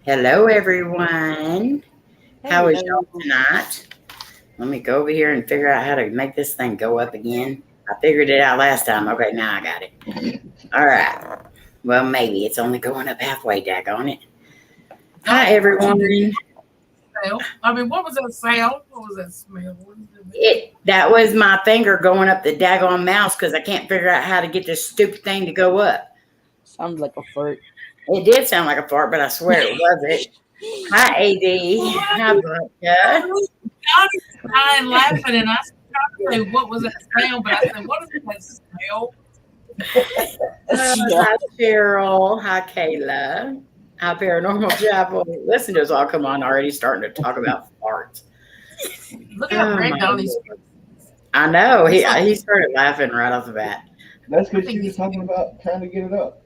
Hello, everyone. How is Hello. y'all tonight? Let me go over here and figure out how to make this thing go up again. I figured it out last time. Okay, now I got it. All right. Well, maybe it's only going up halfway, daggone it. Hi, everyone. I mean, what was that sound? What was that smell? That was my finger going up the daggone mouse because I can't figure out how to get this stupid thing to go up. Sounds like a fart. It did sound like a fart, but I swear it wasn't. Hi, AD. Hi, Vodka. Donnie's dying laughing, and I tried to say, what was that smell? But I said, what is that smell? Hi, Cheryl. Hi, Kayla. Hi, Paranormal Chapel. Listeners all come on already starting to talk about farts. Look how red Donnie's. I know. He started laughing right off the bat. That's because she was talking about trying to get it up.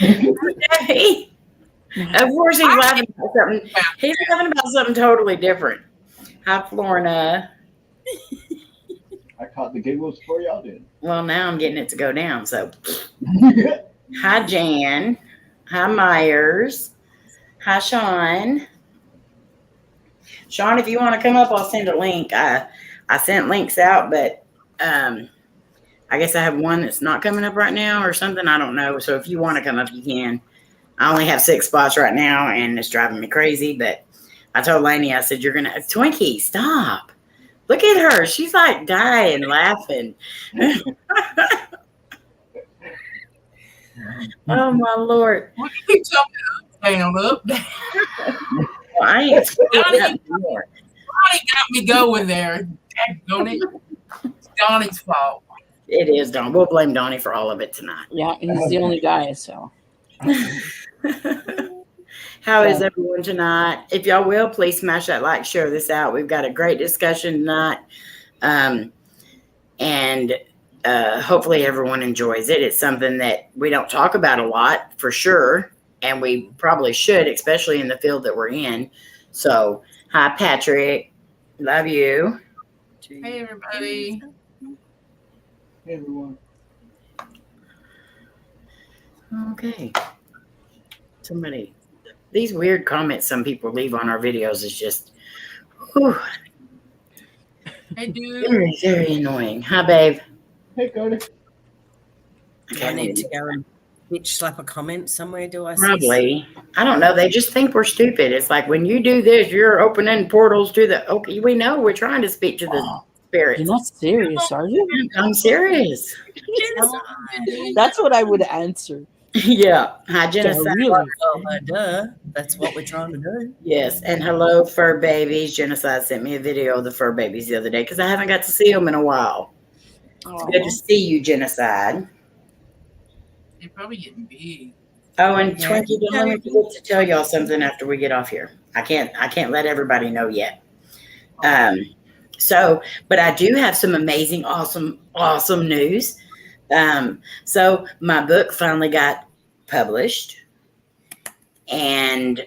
Of course, he's laughing about something. He's laughing about something totally different. Hi, Florina. I caught the giggles before y'all did. Well, now I'm getting it to go down. So, hi, Jan. Hi, Myers. Hi, Sean. Sean, if you want to come up, I'll send a link. I sent links out, but I guess I have one that's not coming up right now or something. I don't know. So if you want to come up, you can. I only have 6 spots right now, and it's driving me crazy. But I told Layne, I said, you're going to... Twinkie, stop. Look at her. She's like dying, laughing. Oh, my Lord. What did you tell me? Up, down. Well, I ain't more. Donnie got me going there. Donnie. It's Donnie's fault. It is Don. We'll blame Donnie for all of it tonight. Yeah, he's the only guy, so. How is everyone tonight? If y'all will, please smash that like, share this out. We've got a great discussion tonight. And hopefully everyone enjoys it. It's something that we don't talk about a lot, for sure. And we probably should, especially in the field that we're in. So, hi, Patrick. Love you. Hey, everybody. Hey, everyone. Okay. Somebody, these weird comments some people leave on our videos is just, whew, Hey, dude. very, very annoying. Hi, babe. Hey, Cody. Do I need to go and bitch slap a comment somewhere? Do I? Probably. I don't know. They just think we're stupid. It's like when you do this, you're opening portals to the. Okay, we know we're trying to speak to the spirits. You're not serious, are you? I'm serious. That's what I would answer. Yeah. Hi, Genocide. Really? Oh, duh. That's what we're trying to do. Yes. And hello, fur babies. Genocide sent me a video of the fur babies the other day because I haven't got to see them in a while. It's good to see you, Genocide. They're probably getting big. Oh, and Twinkie, don't let me forget to tell y'all something after we get off here. I can't let everybody know yet. But I do have some amazing, awesome news. So my book finally got published, and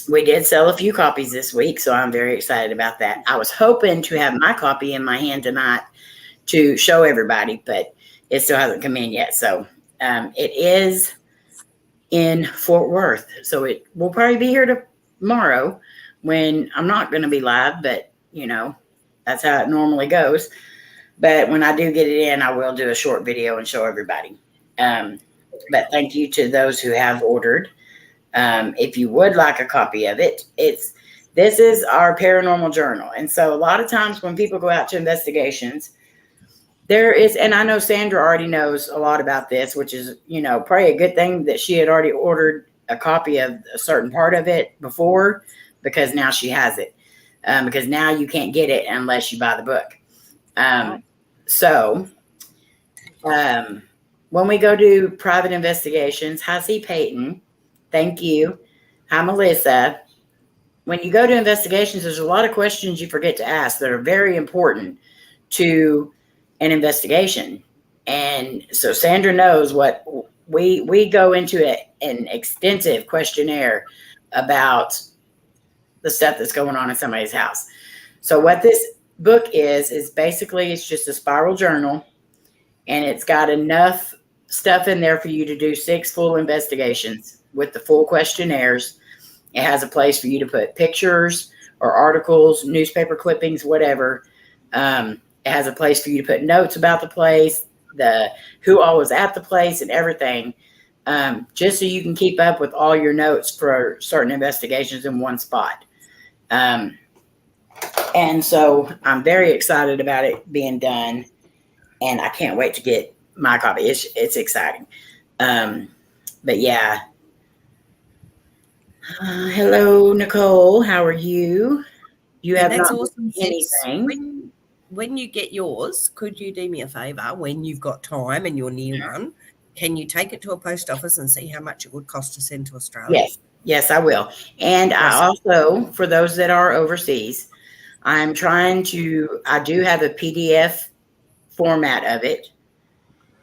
we did sell a few copies this week, so I'm very excited about that. I was hoping to have my copy in my hand tonight to show everybody, but it still hasn't come in yet. So it is in Fort Worth, so it will probably be here tomorrow when I'm not going to be live, but you know, that's how it normally goes. But when I do get it in, I will do a short video and show everybody. But thank you to those who have ordered. If you would like a copy of it, this is our paranormal journal. And so a lot of times when people go out to investigations, there is, and I know Sandra already knows a lot about this, which is, you know, probably a good thing that she had already ordered a copy of a certain part of it before, because now she has it. Because now you can't get it unless you buy the book. When we go do private investigations, hi, C. Peyton. Thank you. Hi, Melissa. When you go to investigations, there's a lot of questions you forget to ask that are very important to an investigation. And so Sandra knows what we go into an extensive questionnaire about the stuff that's going on in somebody's house. So what this book is basically, it's just a spiral journal, and it's got enough stuff in there for you to do 6 full investigations. with the full questionnaires. It has a place for you to put pictures or articles, newspaper clippings, whatever. It has a place for you to put notes about the place, who all was at the place, and everything, just so you can keep up with all your notes for certain investigations in one spot. And so I'm very excited about it being done, and I can't wait to get my copy. It's exciting. But yeah. Hello, Nicole. How are you? You have That's not awesome. anything. When you get yours, could you do me a favor when you've got time and your new one? Can you take it to a post office and see how much it would cost to send to Australia? Yes, I will. And I also, for those that are overseas, I do have a PDF format of it.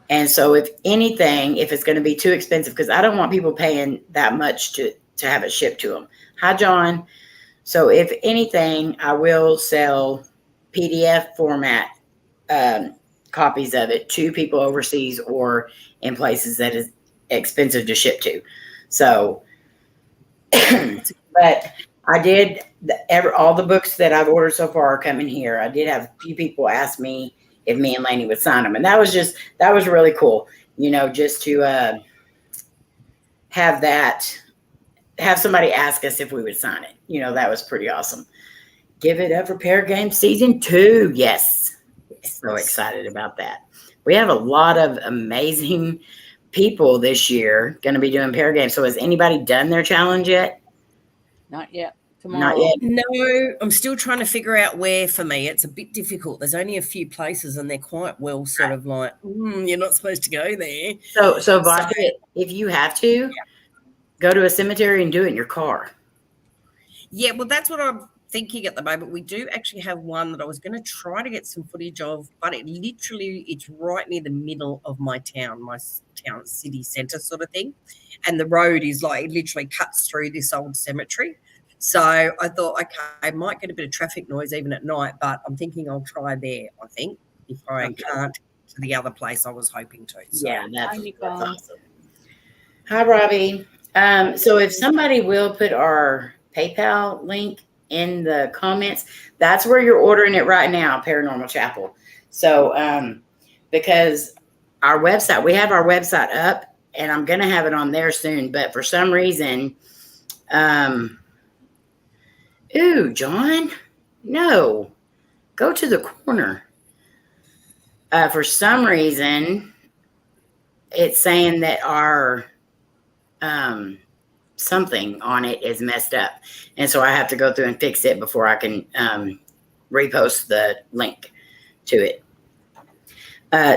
And so if anything, if it's going to be too expensive, because I don't want people paying that much to have it shipped to them. Hi, John. So if anything, I will sell PDF format copies of it to people overseas or in places that is expensive to ship to. So, but I did all the books that I've ordered so far are coming here. I did have a few people ask me if me and Layne would sign them, and that was really cool. Just to have somebody ask us if we would sign it. That was pretty awesome. Give it up for Pair Game Season 2. Yes. So excited about that. We have a lot of amazing people this year going to be doing Pair Games. So has anybody done their challenge yet? Not yet. Tomorrow. Not yet. No, I'm still trying to figure out where. For me, it's a bit difficult. There's only a few places, and they're quite well sort of like, you're not supposed to go there. So Vodka, if you have to, go to a cemetery and do it in your car. Yeah, well, that's what I'm thinking at the moment. We do actually have one that I was going to try to get some footage of, but it's right near the middle of my town city centre sort of thing. And the road is it literally cuts through this old cemetery. So I thought, okay, I might get a bit of traffic noise even at night, but I'm thinking I'll try there, I think, if I can't to the other place I was hoping to. So. Yeah, that's awesome. Hi, Robbie. So if somebody will put our PayPal link in the comments, that's where you're ordering it right now, Paranormal Chapel. So because our website, we have our website up, and I'm going to have it on there soon, but for some reason, ooh, John, no, go to the corner. For some reason, it's saying that our something on it is messed up. And so I have to go through and fix it before I can repost the link to it.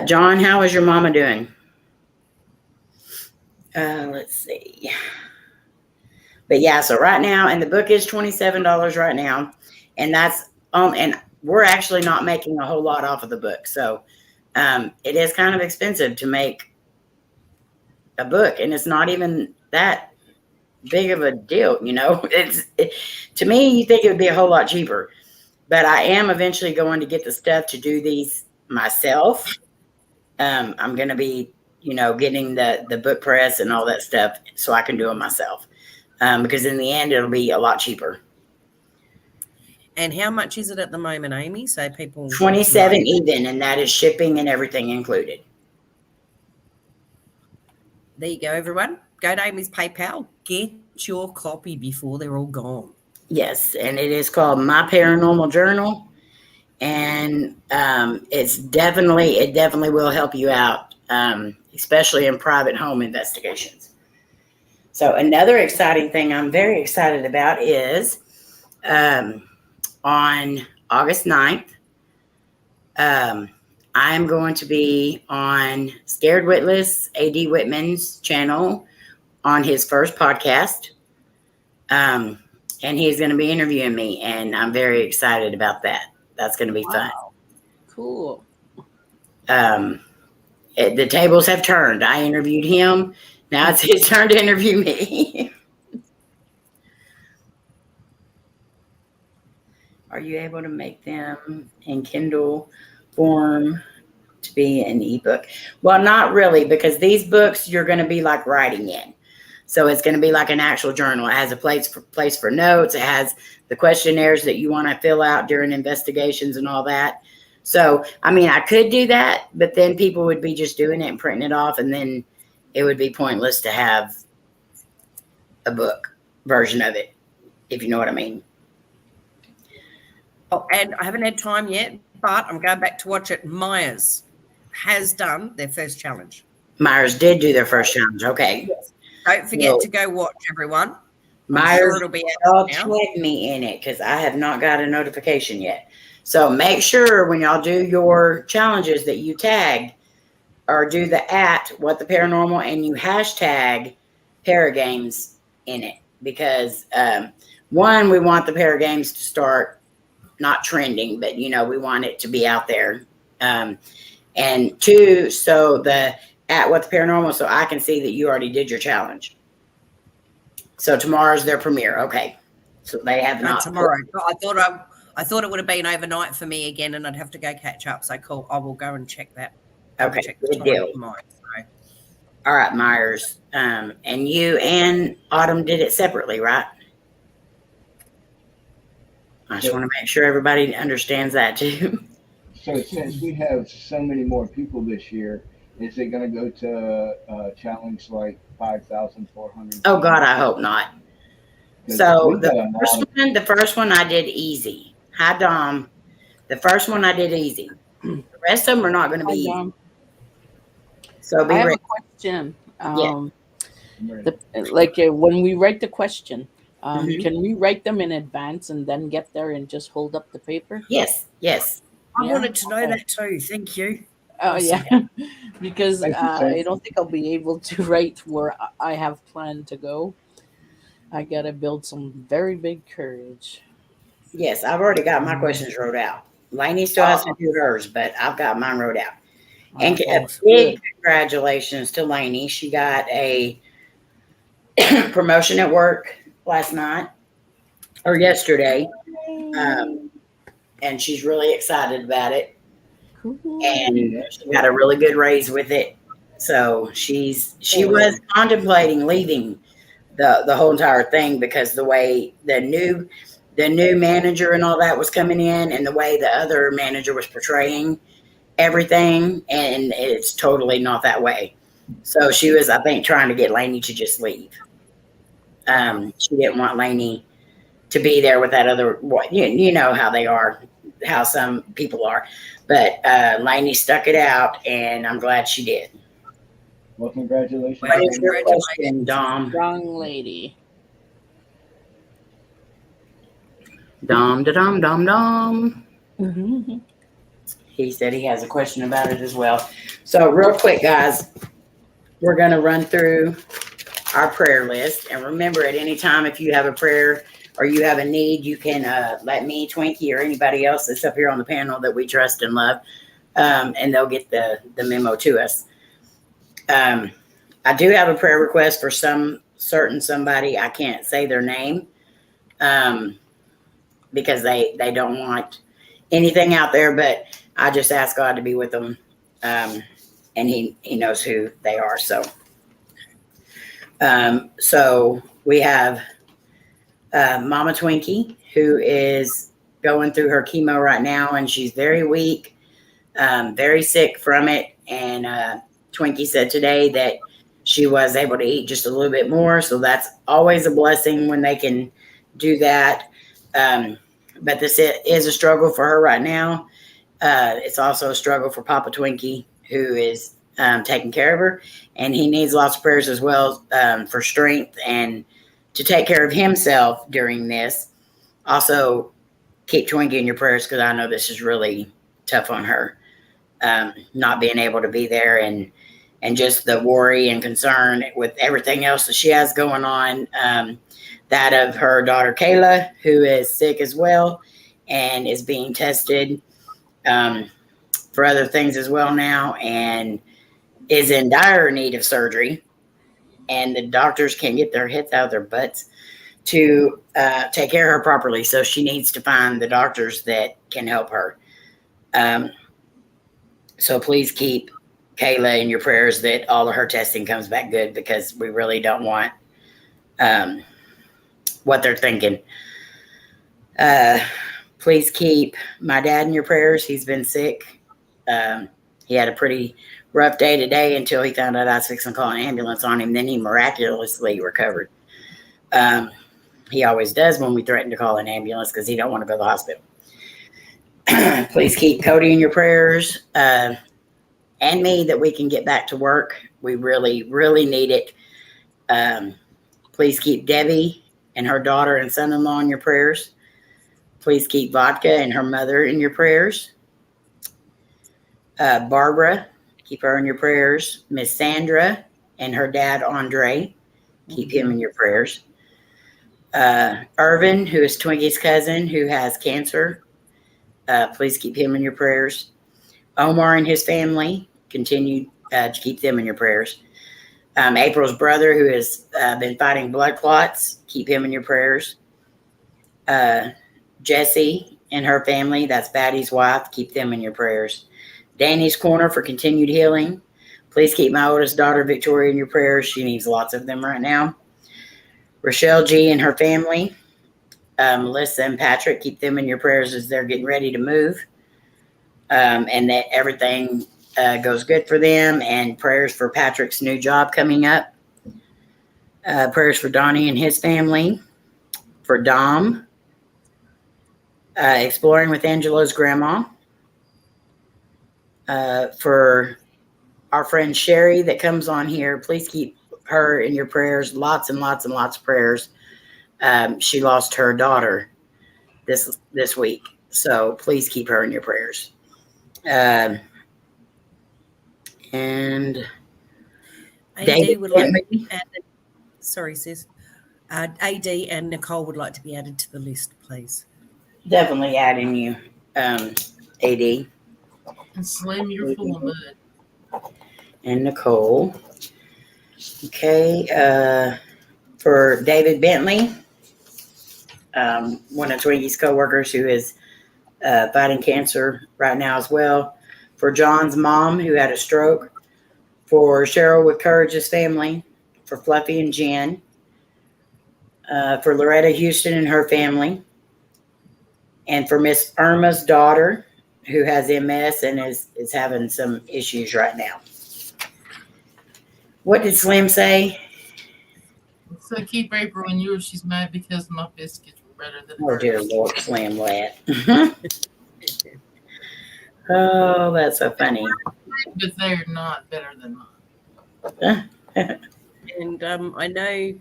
John, how is your mama doing? Let's see. But yeah, so right now, and the book is $27 right now. And that's and we're actually not making a whole lot off of the book. So it is kind of expensive to make a book, and it's not even that big of a deal, to me, you think it would be a whole lot cheaper, but I am eventually going to get the stuff to do these myself. I'm going to be, getting the book press and all that stuff so I can do it myself. Because in the end, it'll be a lot cheaper. And how much is it at the moment, Amy? So people $27 even, and that is shipping and everything included. There you go, everyone. Go to Amy's PayPal. Get your copy before they're all gone. Yes, and it is called My Paranormal Journal, and it definitely will help you out, especially in private home investigations. So another exciting thing I'm very excited about is on August 9th, I'm going to be on Scared Witless, A.D. Whitman's channel on his first podcast. And he's going to be interviewing me, and I'm very excited about that. That's going to be fun. Cool. The tables have turned. I interviewed him. Now it's his turn to interview me. Are you able to make them in Kindle form to be an ebook? Well, not really, because these books you're going to be like writing in. So it's going to be like an actual journal. It has a place for notes. It has the questionnaires that you want to fill out during investigations and all that. So, I mean, I could do that, but then people would be just doing it and printing it off, and then it would be pointless to have a book version of it, if you know what I mean. Oh, and I haven't had time yet, but I'm going back to watch it. Myers has done their first challenge. Myers did do their first challenge. Okay. Yes. Don't forget to go watch, everyone. Myers, it'll be y'all out now. tag me in it because I have not got a notification yet. So make sure when y'all do your challenges that you tag or do the @WhatTheParanormal and you hashtag Paragames in it, because one, we want the Paragames to start not trending, but we want it to be out there. And two, so the @WhatTheParanormal, so I can see that you already did your challenge. So tomorrow's their premiere. Okay. So they have not. Tomorrow. I thought it would have been overnight for me again, and I'd have to go catch up. So cool. I will go and check that. Okay. Check Good deal. Tomorrow, so. All right, Myers. And you and Autumn did it separately, right? I just want to make sure everybody understands that too. So since we have so many more people this year, is it going to go to challenge like 5,400? Oh God, I hope not. So the first one I did easy. Hi, Dom. The first one I did easy. The rest of them are not going to be easy. So be I have ready. a question. Yeah. When we write the question, Mhm. can we write them in advance and then get there and just hold up the paper? Yes. I Yeah. wanted to know that too. Thank you. Oh yeah, because Thank you, I don't think I'll be able to write where I have planned to go. I gotta build some very big courage. Yes, I've already got my questions wrote out. Lainey still has to do hers, but I've got mine wrote out. And a big congratulations to Lainey. She got a promotion at work last night or yesterday. And she's really excited about it. Cool. And she got a really good raise with it. So she was contemplating leaving the whole entire thing because the way the new manager and all that was coming in and the way the other manager was portraying everything, and it's totally not that way. So she was, I think, trying to get Lainey to just leave. She didn't want Lainey to be there with that other, you know how they are, how some people are. But Lainey stuck it out, and I'm glad she did. Well, congratulations. What is your question, Dom? Strong lady. Dom. Mm-hmm. He said he has a question about it as well. So real quick, guys, we're going to run through our prayer list. And remember, at any time, if you have a prayer or you have a need, you can let me, Twinkie, or anybody else that's up here on the panel that we trust and love, and they'll get the memo to us. I do have a prayer request for somebody. I can't say their name because they don't want anything out there, but I just ask God to be with them, and he knows who they are. So we have Mama Twinkie, who is going through her chemo right now, and she's very weak, very sick from it. And Twinkie said today that she was able to eat just a little bit more, so that's always a blessing when they can do that. But this is a struggle for her right now. It's also a struggle for Papa Twinkie, who is taking care of her, and he needs lots of prayers as well for strength and to take care of himself during this. Also, keep Twinkie in your prayers because I know this is really tough on her, not being able to be there and just the worry and concern with everything else that she has going on. That of her daughter Kayla, who is sick as well and is being tested for other things as well now, and is in dire need of surgery. And the doctors can't get their heads out of their butts to take care of her properly. So she needs to find the doctors that can help her. So please keep Kayla in your prayers that all of her testing comes back good, because we really don't want what they're thinking. Please keep my dad in your prayers. He's been sick. He had a pretty rough day today until he found out I was fixing to call an ambulance on him. Then he miraculously recovered. He always does when we threaten to call an ambulance because he don't want to go to the hospital. Please keep Cody in your prayers, and me, that we can get back to work. We really, really need it. Please keep Debbie and her daughter and son-in-law in your prayers. Please keep Vodka and her mother in your prayers. Barbara, keep her in your prayers. Miss Sandra and her dad, Andre, keep him in your prayers. Irvin, who is Twinkie's cousin, who has cancer. Please keep him in your prayers. Omar and his family, continue to keep them in your prayers. April's brother, who has been fighting blood clots, keep him in your prayers. Jessie and her family, that's Batty's wife, keep them in your prayers. Danny's Corner for continued healing. Please keep my oldest daughter, Victoria, in your prayers. She needs lots of them right now. Rochelle G and her family. Melissa and Patrick, keep them in your prayers as they're getting ready to move. And that everything goes good for them. And prayers for Patrick's new job coming up. Prayers for Donnie and his family. For Dom. Exploring with Angelo's grandma. For our friend Sherry that comes on here, please keep her in your prayers. Lots and lots and lots of prayers. She lost her daughter this week, so please keep her in your prayers. And AD would like to be added. Sorry, sis. AD and Nicole would like to be added to the list, please. Definitely adding you, AD. And Slim, you're full of mud. And Nicole. Okay. For David Bentley, one of Twinkie's co-workers who is fighting cancer right now as well. For John's mom who had a stroke. For Cheryl with Courage's family. For Fluffy and Jen. For Loretta Houston and her family. And for Miss Irma's daughter, who has MS and is having some issues right now. What did Slim say? So keep April in yours. She's mad because my biscuits were better than Oh, hers. dear Lord, Slim Lett. Oh, that's so funny. But they're not better than mine. And I know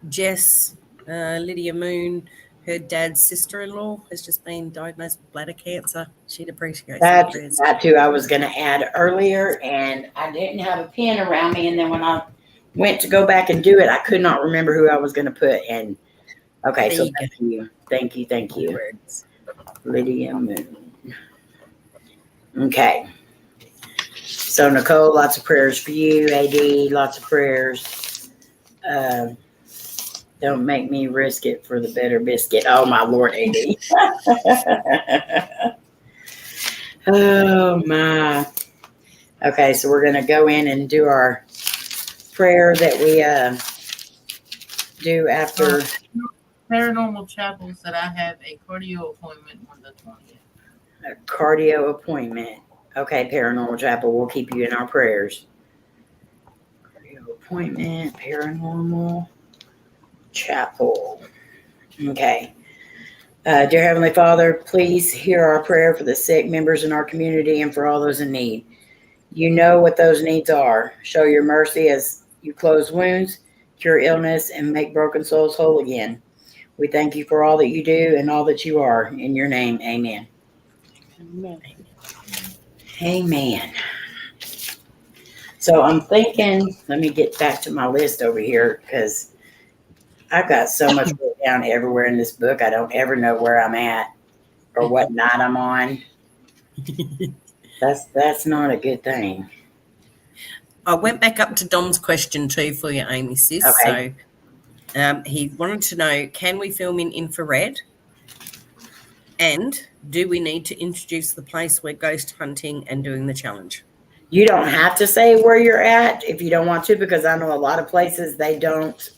Jess, Lydia Moon, her dad's sister-in-law has just been diagnosed with bladder cancer. She'd appreciate That too I was going to add earlier, and I didn't have a pen around me, and then when I went to go back and do it, I could not remember who I was going to put. And okay, so thank you. Lydia Moon. Okay. So Nicole, lots of prayers for you. AD, lots of prayers. Don't make me risk it for the better biscuit. Oh my Lord, AD. Oh my. Okay, so we're going to go in and do our prayer that we do after. Paranormal Chapel said I have a cardio appointment on the 20th. A cardio appointment. Okay, Paranormal Chapel, we'll keep you in our prayers. Cardio appointment, Paranormal Chapel. Okay. Dear Heavenly Father, please hear our prayer for the sick members in our community and for all those in need. You know what those needs are. Show your mercy as you close wounds, cure illness, and make broken souls whole again. We thank you for all that you do and all that you are. In your name, amen. Amen. Amen. So I'm thinking, let me get back to my list over here because I've got so much written down everywhere in this book. I don't ever know where I'm at or what night I'm on. That's not a good thing. I went back up to Dom's question too for you, Amy, sis. Okay. So he wanted to know, can we film in infrared? And do we need to introduce the place we're ghost hunting and doing the challenge? You don't have to say where you're at if you don't want to, because I know a lot of places they don't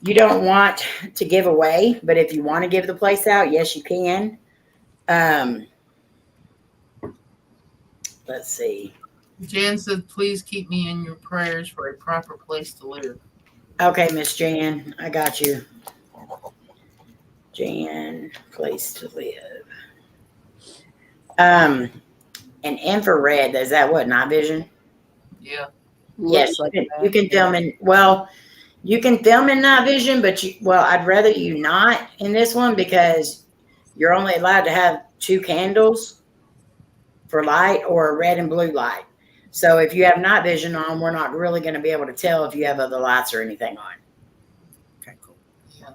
you don't want to give away, but if you want to give the place out, yes, you can. Let's see. Jan said, please keep me in your prayers for a proper place to live. Okay, Miss Jan, I got you. Jan, place to live. An infrared, is that what, night vision? Yeah. Yes, Looks like you can film in, well, you can film in night vision, but I'd rather you not in this one because you're only allowed to have 2 candles for light or a red and blue light. So if you have night vision on, we're not really going to be able to tell if you have other lights or anything on. Okay, cool. Yeah.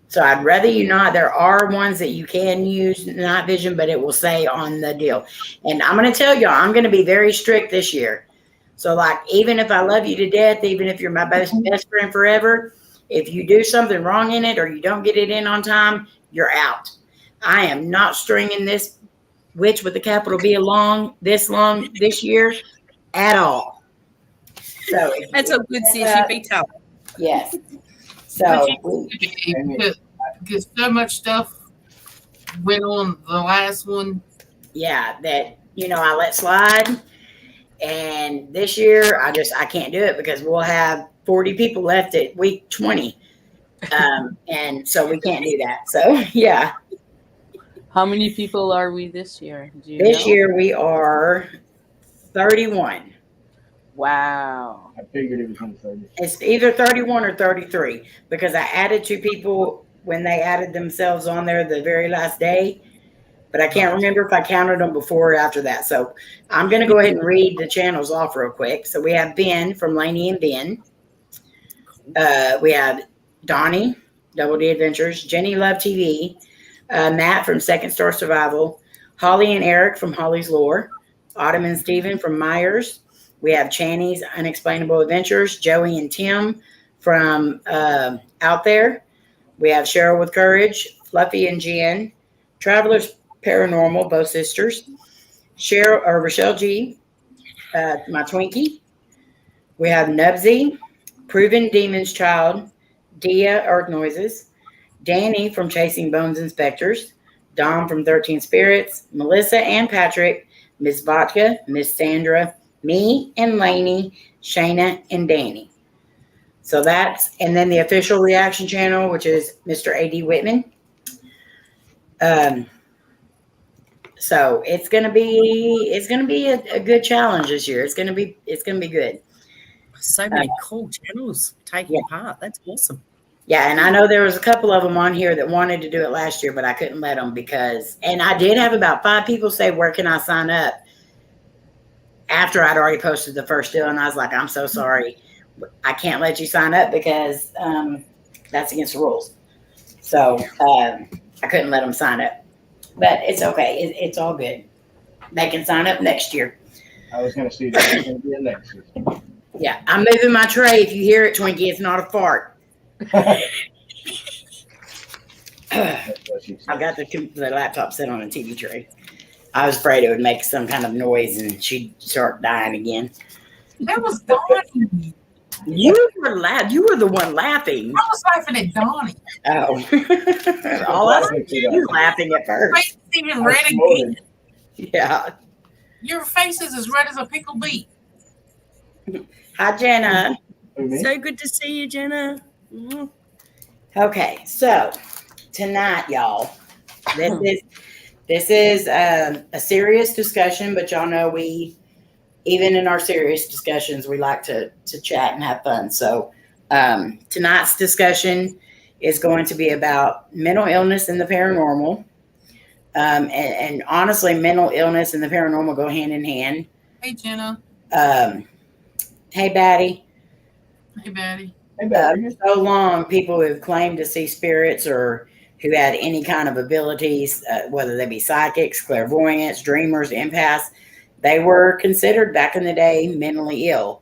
So I'd rather you not. There are ones that you can use night vision, but it will say on the deal. And I'm going to tell y'all, I'm going to be very strict this year. So like, even if I love you to death, even if you're my best friend forever, if you do something wrong in it or you don't get it in on time, you're out. I am not stringing this witch with a capital B along this year at all. So That's a good sis. You beat up. yes. So because so much stuff went on the last one. yeah, that I let slide. And this year, I can't do it because we'll have 40 people left at week 20. And so we can't do that. So, yeah. How many people are we this year? Do you This know? year, we are 31. Wow. I figured it was in the 30s. It's either 31 or 33 because I added 2 people when they added themselves on there the very last day. But I can't remember if I counted them before or after that. So I'm going to go ahead and read the channels off real quick. So we have Ben from Layne and Ben. We have Donnie, WhatThe Adventures, Jenny Love TV, Matt from Second Star Survival, Holly and Eric from Holly's Lore, Autumn and Steven from Myers. We have Channy's Unexplainable Adventures, Joey and Tim from Out There. We have Cheryl with Courage, Fluffy and Jen, Travelers Paranormal, both sisters. Rochelle G, my Twinkie. We have Nubsy, Proven Demon's Child, Dia Earthnoises, Danny from Chasing Bones Inspectors, Dom from 13 Spirits, Melissa and Patrick, Miss Vodka, Miss Sandra, me and Layne, Shayna and Danny. So and then the official reaction channel, which is Mr. A.D. Whitman. So it's gonna be a good challenge this year. It's gonna be good. So many cool channels taking part. That's awesome. Yeah, and I know there was a couple of them on here that wanted to do it last year, but I couldn't let them and I did have about 5 people say, where can I sign up? After I'd already posted the first deal, and I was like, I'm so sorry. I can't let you sign up because that's against the rules. So I couldn't let them sign up. But it's okay. It's all good. They can sign up next year. I was going to see that. It's going to be a next year. Yeah, I'm moving my tray. If you hear it, Twinkie, it's not a fart. I've got the laptop set on a TV tray. I was afraid it would make some kind of noise and she'd start dying again. That was Donnie. You were the one laughing. I was laughing at Donnie. Oh. All I was laughing at Your face first. is even red again. Yeah. Your face is as red as a pickled beet. Hi, Jenna. So good to see you, Jenna. Mm-hmm. Okay, so tonight, y'all, this is a serious discussion, but y'all know even in our serious discussions, we like to chat and have fun. So tonight's discussion is going to be about mental illness and the paranormal. And honestly, mental illness and the paranormal go hand in hand. Hey, Jenna. Hey, Batty. Hey, Batty. For so long, people who've claimed to see spirits or who had any kind of abilities, whether they be psychics, clairvoyants, dreamers, empaths, they were considered back in the day mentally ill.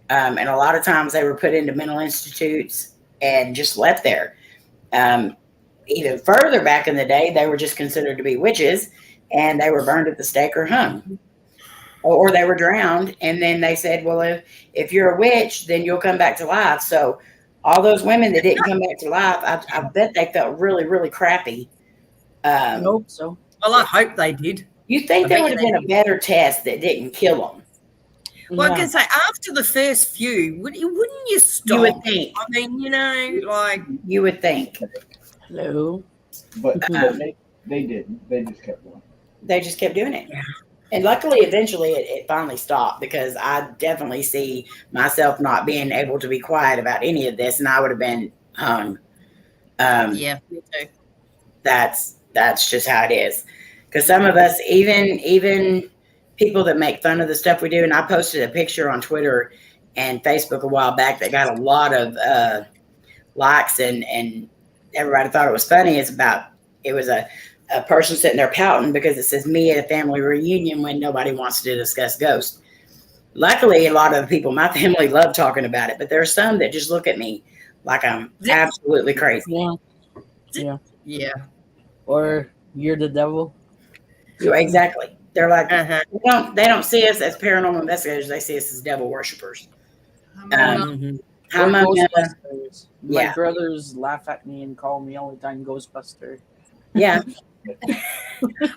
And a lot of times they were put into mental institutes and just left there. Even further back in the day, they were just considered to be witches and they were burned at the stake or hung. Or they were drowned. And then they said, well, if you're a witch, then you'll come back to life. So all those women that didn't come back to life, I bet they felt really, really crappy. I hope so. Well, I hope they did. You think I there bet would have they been a did. better test that didn't kill them? Well, I Yeah. can say after the first few, wouldn't you stop? You would think. I mean, like You would think. Hello. But they didn't. They just kept going. They just kept doing it. Yeah. And luckily, eventually, it finally stopped because I definitely see myself not being able to be quiet about any of this, and I would have been hung. yeah, me too. That's just how it is. Because some of us, even people that make fun of the stuff we do, and I posted a picture on Twitter and Facebook a while back that got a lot of likes, and everybody thought it was funny. It was a person sitting there pouting because it says me at a family reunion when nobody wants to discuss ghosts. Luckily, a lot of the people in my family love talking about it, but there are some that just look at me like I'm absolutely crazy. Yeah. Yeah. Yeah. Or you're the devil. Exactly. They're like, Uh-huh. they don't see us as paranormal investigators. They see us as devil worshippers. Mhm. How Or am I gonna, Ghostbusters. My Yeah. brothers laugh at me and call me all the time Ghostbuster. yeah.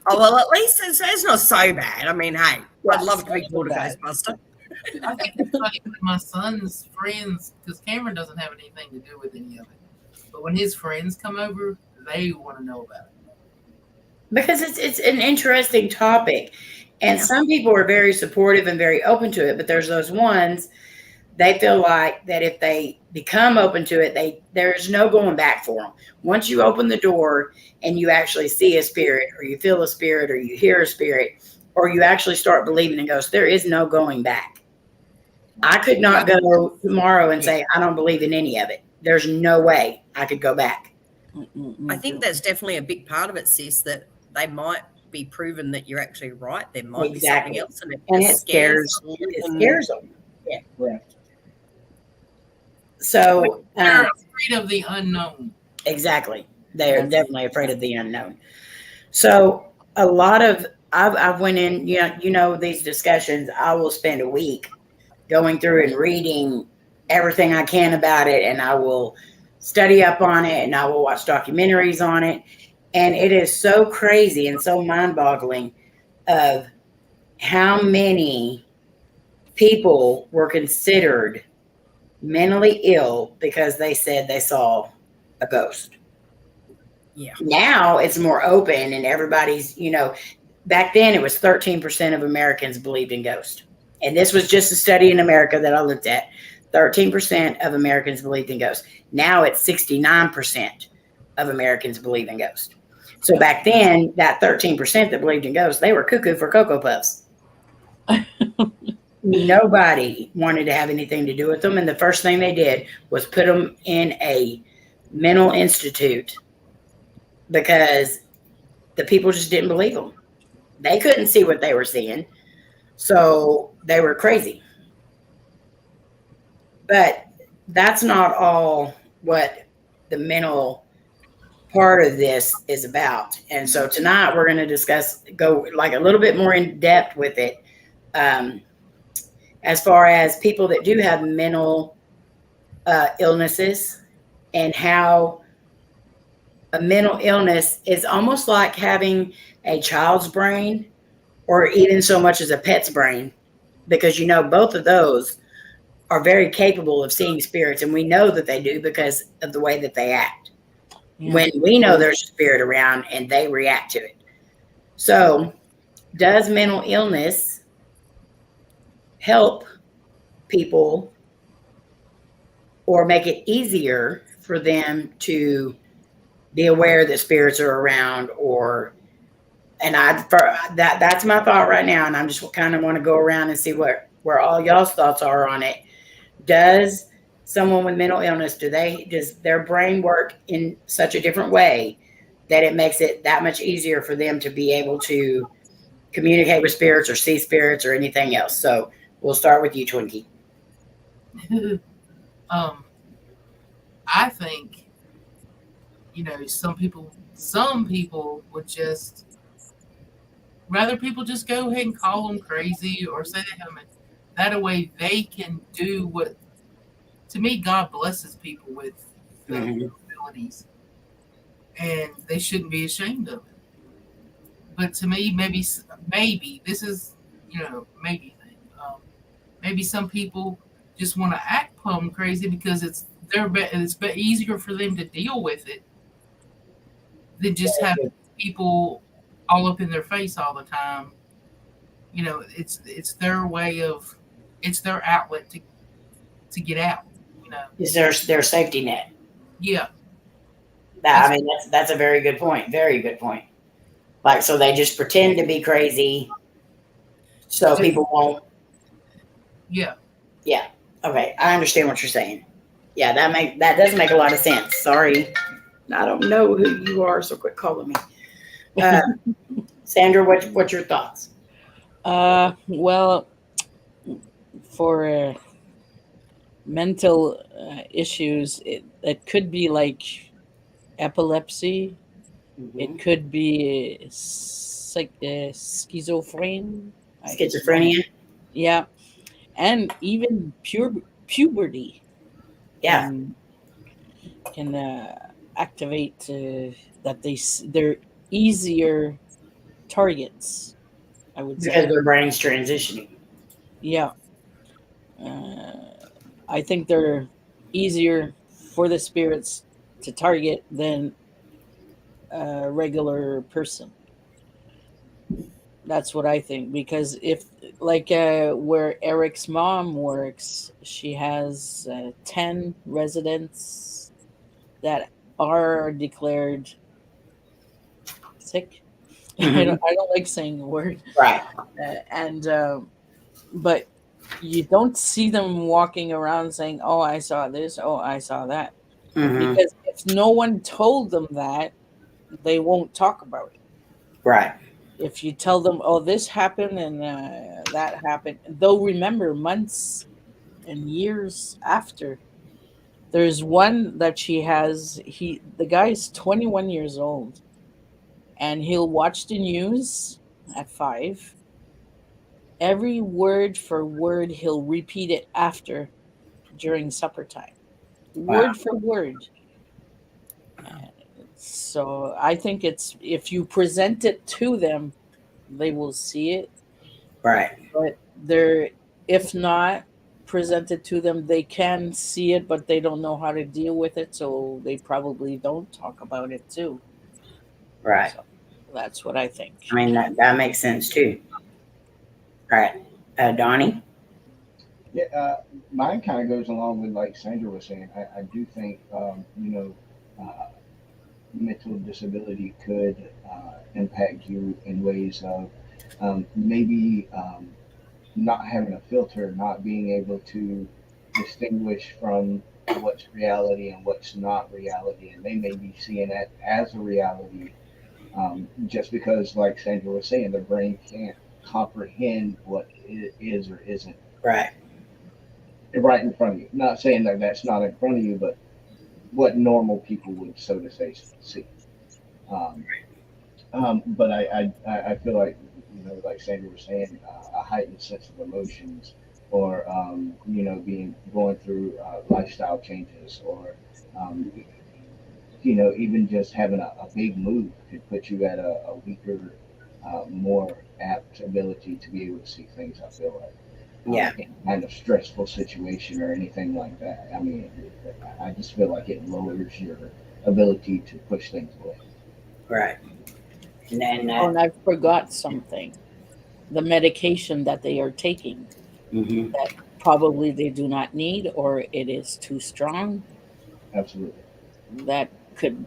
Oh well, at least it's not so bad. I mean, hey, I'd love to be called a bad. Ghostbuster. I think it's funny when my son's friends, because Cameron doesn't have anything to do with any of it, but when his friends come over, they want to know about it. Because it's an interesting topic. And some people are very supportive and very open to it, but there's those ones they feel like that if they become open to it, there's no going back for them. Once you open the door and you actually see a spirit or you feel a spirit or you hear a spirit or you actually start believing in ghosts, there is no going back. I could not go tomorrow and say, I don't believe in any of it. There's no way I could go back. I think that's definitely a big part of it, sis, that they might be proven that you're actually right. There might be something else, and it scares them. Yeah. Right. So They're afraid of the unknown. exactly, they are definitely afraid of the unknown. So a lot of I've went in, these discussions. I will spend a week going through and reading everything I can about it, and I will study up on it, and I will watch documentaries on it. And it is so crazy and so mind-boggling of how many people were considered mentally ill because they said they saw a ghost. Yeah. Now it's more open and everybody's, back then it was 13% of Americans believed in ghosts. And this was just a study in America that I looked at. 13% of Americans believed in ghosts. Now it's 69% of Americans believe in ghosts. So back then, that 13% that believed in ghosts, they were cuckoo for Cocoa Puffs. Nobody wanted to have anything to do with them. And the first thing they did was put them in a mental institute because the people just didn't believe them. They couldn't see what they were seeing. So they were crazy. But that's not all what the mental part of this is about. And so tonight we're going to go like a little bit more in depth with it. As far as people that do have mental illnesses and how a mental illness is almost like having a child's brain or even so much as a pet's brain, because both of those are very capable of seeing spirits, and we know that they do because of the way that they act. Yeah. When we know there's a spirit around and they react to it. So does mental illness help people or make it easier for them to be aware that spirits are around? That's my thought right now, and I'm just kind of want to go around and see where all y'all's thoughts are on it. Does someone with mental illness, does their brain work in such a different way that it makes it that much easier for them to be able to communicate with spirits or see spirits or anything else? So we'll start with you, Twinkie. I think, some people would just rather people just go ahead and call them crazy or say they have that way they can do what to me, God blesses people with the Mhm. abilities, and they shouldn't be ashamed of it. But to me, maybe this is, maybe thing. Maybe some people just want to act plumb crazy because it's easier for them to deal with it than just have people all up in their face all the time. It's their way of, it's their outlet to get out. Is their safety net? Yeah, That's a very good point. Very good point. Like, so they just pretend to be crazy, so people won't. yeah. Yeah. Okay, I understand what you're saying. Yeah, that does make a lot of sense. Sorry, I don't know who you are, so quit calling me. Sandra, what's your thoughts? Well, for mental issues, it could be like epilepsy. It could be schizophrenia. Schizophrenia. Yeah, and even puberty Yeah. can activate that they're easier targets, I would say. Because their brain's transitioning. Yeah. I think they're easier for the spirits to target than a regular person. That's what I think, because if, like, where Eric's mom works, she has 10 residents that are declared sick. I don't like saying the word, Right. But you don't see them walking around saying, "Oh, I saw this. Oh, I saw that," because if no one told them that, they won't talk about it. Right. If you tell them, "Oh, this happened and that happened," they'll remember months and years after. There's one that she has. The guy's 21 years old, and he'll watch the news at 5. Every word for word, he'll repeat it after during supper time, word for word. So I think it's, if you present it to them, they will see it. Right. But if not presented to them, they can see it, but they don't know how to deal with it, so they probably don't talk about it too. Right. So that's what I think. I mean, that makes sense too. All right. Donnie? Yeah, mine kind of goes along with like Sandra was saying. I do think, mental disability could impact you in ways of maybe not having a filter, not being able to distinguish from what's reality and what's not reality, and they may be seeing that as a reality, just because, like Sandra was saying, the brain can't comprehend what it is or isn't Right. right in front of you. Not saying that that's not in front of you, but what normal people would, so to say, see. But I feel like, like Sandra was saying, a heightened sense of emotions, or going through lifestyle changes, or even just having a big move could put you at a weaker, more apt ability to be able to see things. I feel like. Yeah. In kind of stressful situation or anything like that. I mean, I just feel like it lowers your ability to push things away. Right. And then, and I forgot something. The medication that they are taking, that probably they do not need, or it is too strong. Absolutely. That could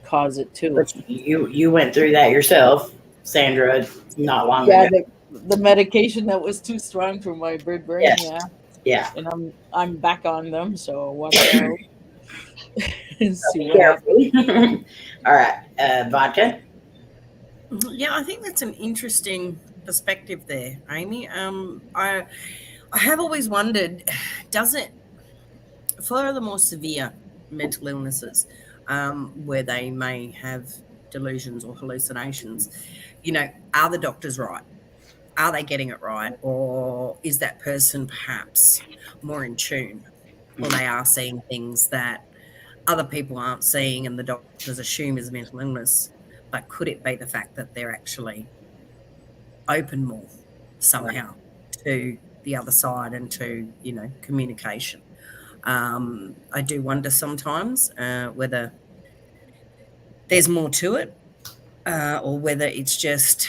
cause it too. But you went through that yourself, Sandra, not long ago. The medication that was too strong for my bird brain. Yes. Yeah. And I'm back on them, so watch out. See what happens. All right, Vodka. Yeah, I think that's an interesting perspective there, Amy. I have always wondered, does it, for the more severe mental illnesses, where they may have delusions or hallucinations, are the doctors right? Are they getting it right? Or is that person perhaps more in tune? or they are seeing things that other people aren't seeing and the doctors assume is mental illness. But could it be the fact that they're actually open more somehow to the other side and to, communication? I do wonder sometimes whether there's more to it or whether it's just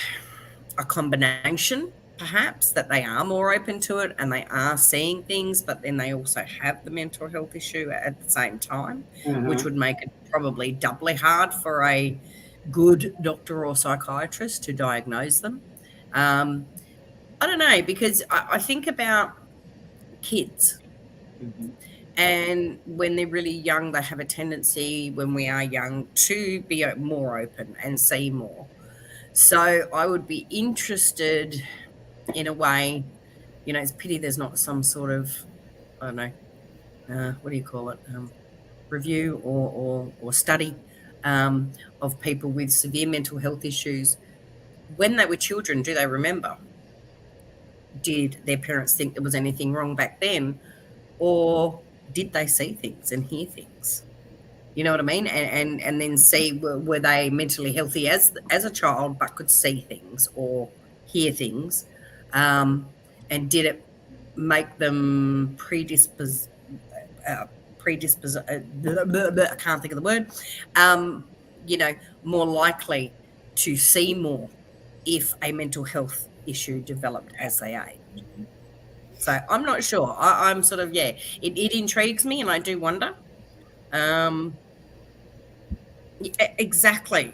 a combination, perhaps, that they are more open to it and they are seeing things, but then they also have the mental health issue at the same time, which would make it probably doubly hard for a good doctor or psychiatrist to diagnose them. I don't know, because I think about kids. And when they're really young, they have a tendency, when we are young, to be more open and see more. So I would be interested in a way, it's a pity there's not some sort of, I don't know, what do you call it, review or study of people with severe mental health issues. When they were children, do they remember? Did their parents think there was anything wrong back then? Or did they see things and hear things? You know what I mean? And then see, were they mentally healthy as a child but could see things or hear things? And did it make them predisposed? I can't think of the word. More likely to see more if a mental health issue developed as they age. So I'm not sure. I'm sort of, it intrigues me, and I do wonder. Exactly,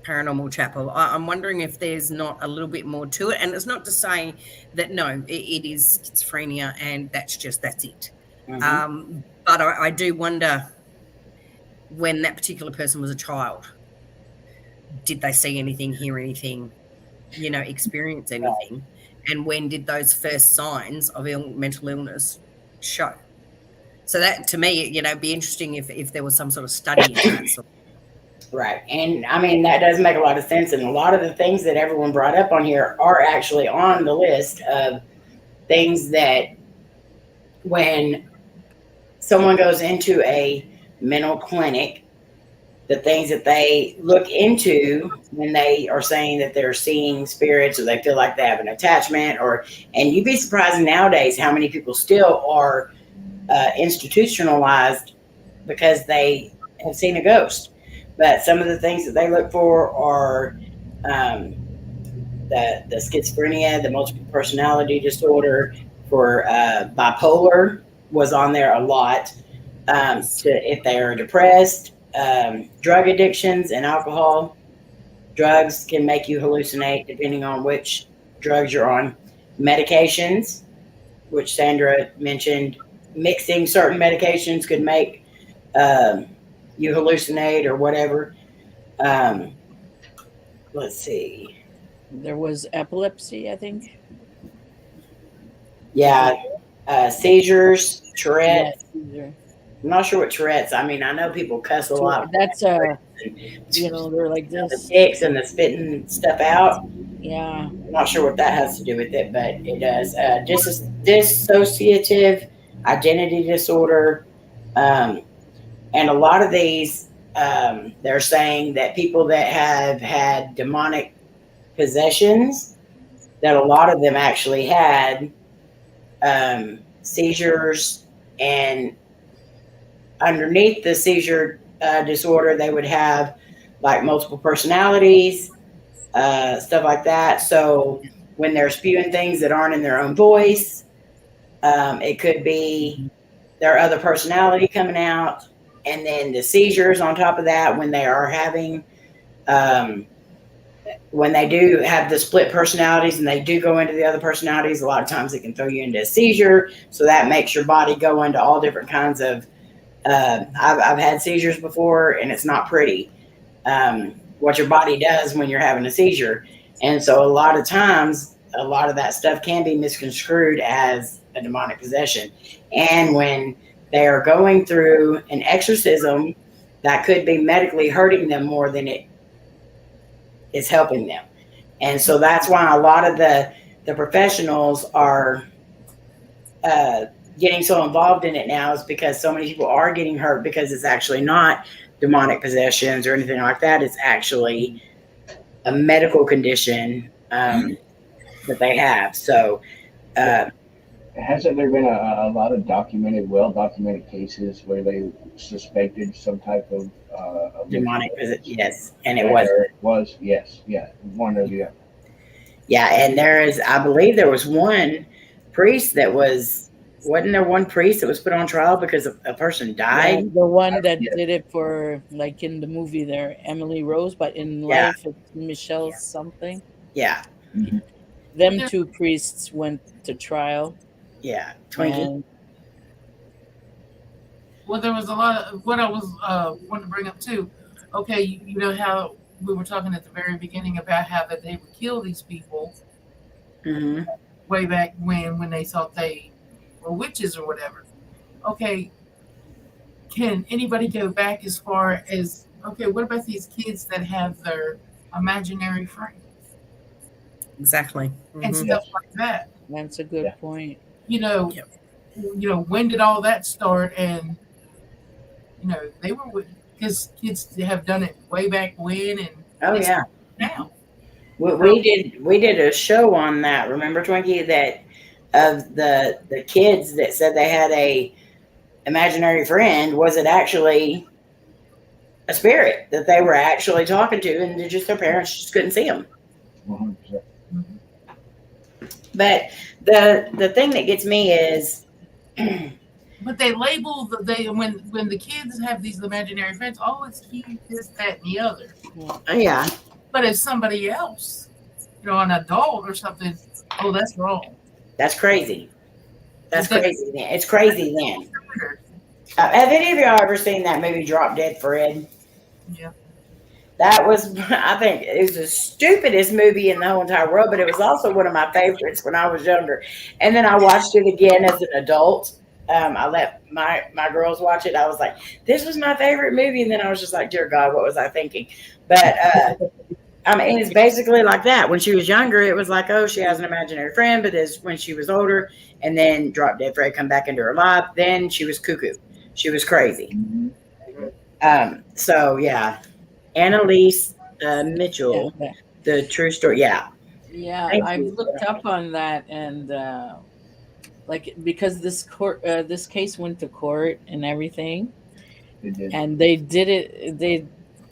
Paranormal Chapel. I'm wondering if there's not a little bit more to it. And it's not to say that, no, it is schizophrenia and that's it. But I do wonder, when that particular person was a child, did they see anything, hear anything, experience anything? And when did those first signs of mental illness show? So that, to me, be interesting if there was some sort of study in that sort of. Right. And I mean, that does make a lot of sense. And a lot of the things that everyone brought up on here are actually on the list of things that when someone goes into a mental clinic, the things that they look into when they are saying that they're seeing spirits or they feel like they have an attachment, and you'd be surprised nowadays how many people still are institutionalized because they have seen a ghost. But some of the things that they look for are the schizophrenia, the multiple personality disorder, for bipolar was on there a lot. If they are depressed, drug addictions and alcohol. Drugs can make you hallucinate depending on which drugs you're on. Medications, which Sandra mentioned, mixing certain medications could make you hallucinate or whatever. Let's see. There was epilepsy, I think. Yeah. Seizures, Tourette's. Yeah, I'm not sure what Tourette's. I mean, I know people cuss a lot. That's they're like The this. ticks and the spitting stuff out. Yeah. I'm not sure what that has to do with it, but it does. Dissociative identity disorder. And a lot of these, they're saying that people that have had demonic possessions, that a lot of them actually had seizures, and underneath the seizure disorder, they would have like multiple personalities, stuff like that. So when they're spewing things that aren't in their own voice, it could be their other personality coming out. And then the seizures on top of that, when they are having, when they do have the split personalities and they do go into the other personalities, a lot of times it can throw you into a seizure. So that makes your body go into all different kinds of, I've had seizures before, and it's not pretty, what your body does when you're having a seizure. And so a lot of times, a lot of that stuff can be misconstrued as a demonic possession. And when they are going through an exorcism, that could be medically hurting them more than it is helping them. And so that's why a lot of the professionals are getting so involved in it now is because so many people are getting hurt because it's actually not demonic possessions or anything like that. It's actually a medical condition that they have. So, hasn't there been a lot of well documented cases where they suspected some type of demonic possession? Yes, and it was yes, yeah, one or the other. Yeah, and I believe there was one priest that wasn't there one priest that was put on trial because a person died? Yeah, the one that did it for, like in the movie there, Emily Rose, but in life it's Michelle something. Yeah. Mm-hmm. Them two priests went to trial. Yeah. Twinkie. Well, there was a lot of what I was wanting to bring up too. Okay, you know how we were talking at the very beginning about how that they would kill these people way back when they thought they were witches or whatever. Okay, can anybody go back as far as, okay, what about these kids that have their imaginary friends? Exactly. And stuff like that. That's a good point. You know, when did all that start? And they were, because kids have done it way back when, and now. We did a show on that. Remember, Twinkie, that of the kids that said they had a imaginary friend, was it actually a spirit that they were actually talking to, and their parents just couldn't see them? 100%. But the thing that gets me is, but they label when the kids have these imaginary friends, oh, it's cute, this, that, and the other. Yeah. But if somebody else, an adult or something, oh, that's wrong. That's crazy. That's crazy. It's crazy then. Have any of y'all ever seen that movie Drop Dead Fred? Yeah. That was, I think, it was the stupidest movie in the whole entire world, but it was also one of my favorites when I was younger. And then I watched it again as an adult. I let my girls watch it. I was like, this was my favorite movie. And then I was just like, dear God, what was I thinking? But, I mean, it's basically like that. When she was younger, it was like, oh, she has an imaginary friend. But when she was older, and then Drop Dead Fred come back into her life, then she was cuckoo. She was crazy. So, yeah. Annalise Mitchell, the true story. Yeah. Yeah, I've looked up on that, and because this case went to court and everything, and they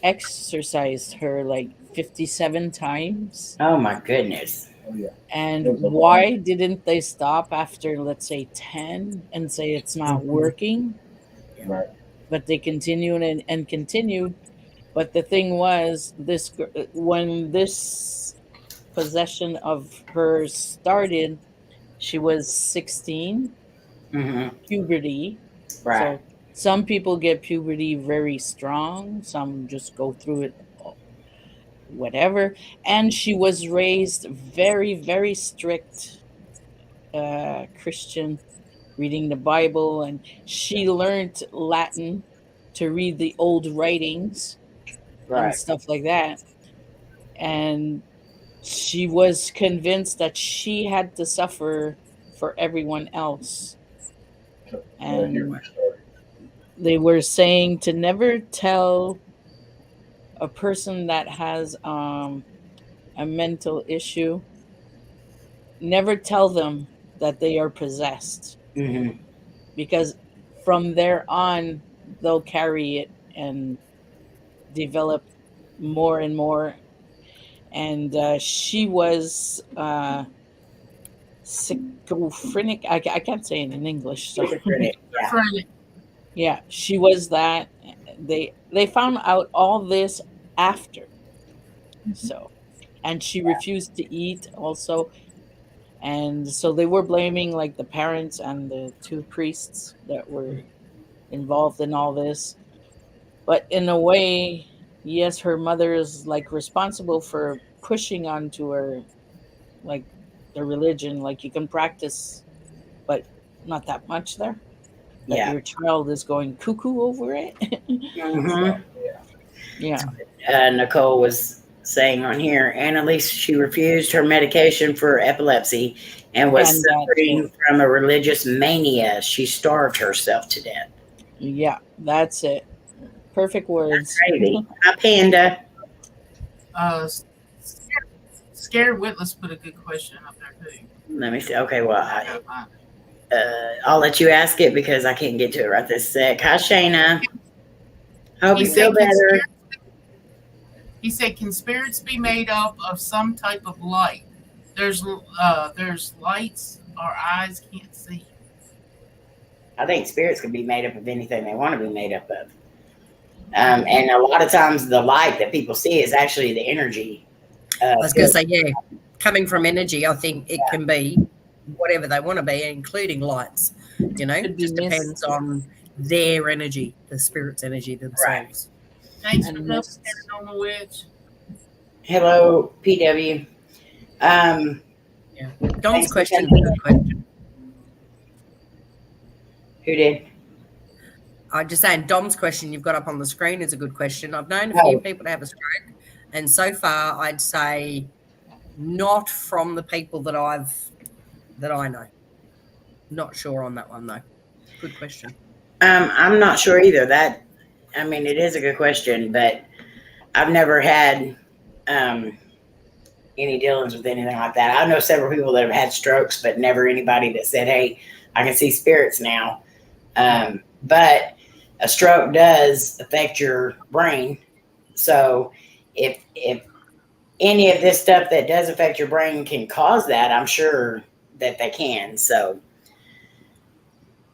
exercised her like 57 times. Oh my goodness. Oh, yeah. And why didn't they stop after, let's say, 10 and say it's not working? Right. But they continued and continued. But the thing was, when this possession of hers started, she was 16, puberty. Right. So some people get puberty very strong. Some just go through it, whatever. And she was raised very, very strict Christian, reading the Bible. And she learned Latin to read the old writings. And stuff like that. And she was convinced that she had to suffer for everyone else. And they were saying to never tell a person that has a mental issue, never tell them that they are possessed. Because from there on, they'll carry it and develop more and more. And she was schizophrenic. I can't say it in English. So. Yeah, she was that. They found out all this after. So, and she refused to eat also. And so they were blaming like the parents and the two priests that were involved in all this. But in a way, yes, her mother is like responsible for pushing onto her, like the religion, like you can practice, but not that much there. That your child is going cuckoo over it. Nicole was saying on here, Annalise, she refused her medication for epilepsy and was And that suffering from a religious mania. She starved herself to death. Yeah, that's it. Perfect words. Crazy. Hi, Panda. Scared Witless put a good question up there too. Let me see. Okay, well, I gotta find it. I'll let you ask it because I can't get to it right this sec. Hi, Shayna. Hope you feel better. He said, "Can spirits be made up of some type of light? There's lights our eyes can't see." I think spirits can be made up of anything they want to be made up of. And a lot of times the light that people see is actually the energy. I was going to say, yeah, coming from energy, I think it can be whatever they want to be, including lights. You know, it just depends on their energy, the spirit's energy themselves. Right. Thanks for coming, Paranormal Witch. Hello, PW. Yeah. Dom's question is a good question. Who did? I'm just saying, Dom's question you've got up on the screen is a good question. I've known a few people to have a stroke, and so far, I'd say not from the people that I know. Not sure on that one though. Good question. I'm not sure either. It is a good question, but I've never had any dealings with anything like that. I know several people that have had strokes, but never anybody that said, "Hey, I can see spirits now." But a stroke does affect your brain. So if any of this stuff that does affect your brain can cause that, I'm sure that they can. So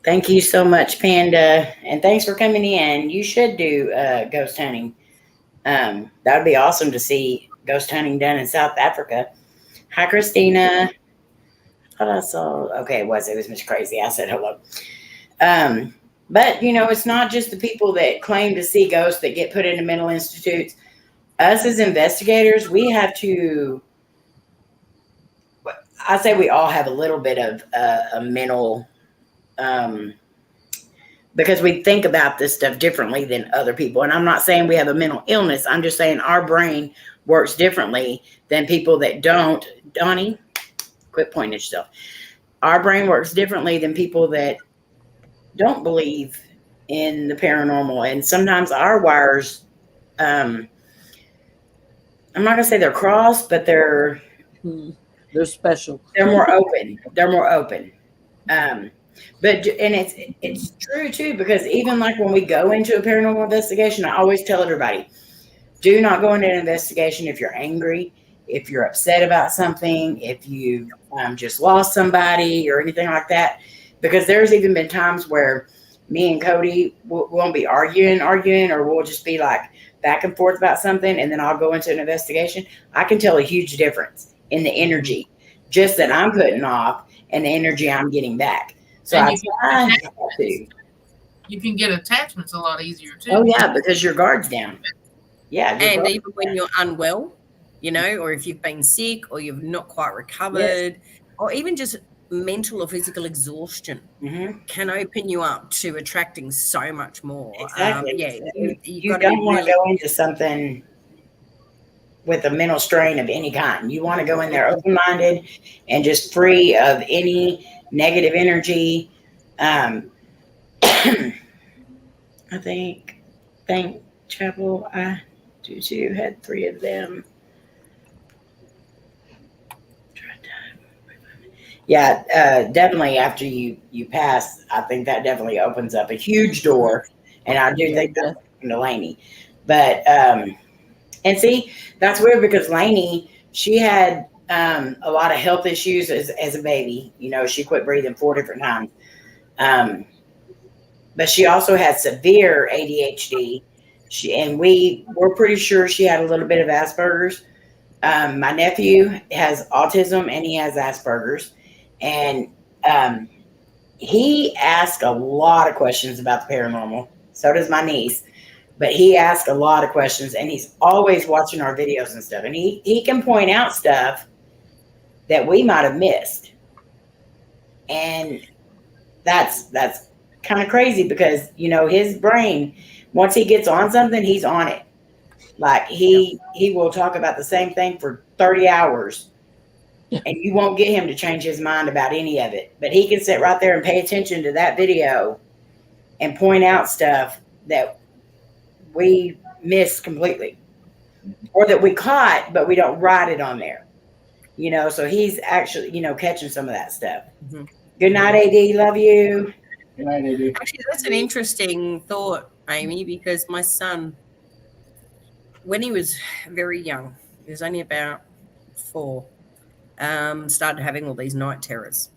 thank you so much, Panda. And thanks for coming in. You should do ghost hunting. That would be awesome to see ghost hunting done in South Africa. Hi, Christina. I thought I saw, okay, it was Miss Crazy. I said hello. But, it's not just the people that claim to see ghosts that get put into mental institutes. Us as investigators, we have to, I say we all have a little bit of a mental, because we think about this stuff differently than other people. And I'm not saying we have a mental illness. I'm just saying our brain works differently than people that don't. Donnie, quit pointing at yourself. Our brain works differently than people that don't believe in the paranormal. And sometimes our wires, I'm not going to say they're crossed, but they're special. They're more open. They're more open. But it's true too, because even like when we go into a paranormal investigation, I always tell everybody, do not go into an investigation if you're angry, if you're upset about something, if you just lost somebody or anything like that. Because there's even been times where me and Cody won't be arguing, or we'll just be like back and forth about something, and then I'll go into an investigation. I can tell a huge difference in the energy just that I'm putting off and the energy I'm getting back. So you can get attachments a lot easier too. Oh yeah, because your guard's down. Yeah. And even when you're unwell, or if you've been sick or you've not quite recovered, or even just mental or physical exhaustion can open you up to attracting so much more. Exactly. You don't want to go into something with a mental strain of any kind. You want to go in there open-minded and just free of any negative energy. I think Chapel, I do too, had 3 of them. Yeah, definitely after you pass, I think that definitely opens up a huge door. And I do think that's to Layne. But, and see, that's weird because Layne, she had a lot of health issues as a baby. She quit breathing 4 different times. But she also had severe ADHD. We're pretty sure she had a little bit of Asperger's. My nephew has autism and he has Asperger's. And he asked a lot of questions about the paranormal. So does my niece. But he asked a lot of questions, and he's always watching our videos and stuff. And he can point out stuff that we might have missed. And that's kind of crazy because, his brain, once he gets on something, he's on it. Like he will talk about the same thing for 30 hours. and you won't get him to change his mind about any of it. But he can sit right there and pay attention to that video and point out stuff that we missed completely, or that we caught, but we don't write it on there. So he's actually, catching some of that stuff. Mhm. Good night, AD. Love you. Good night, AD. Actually, that's an interesting thought, Amy, because my son, when he was very young, he was only about 4, started having all these night terrors.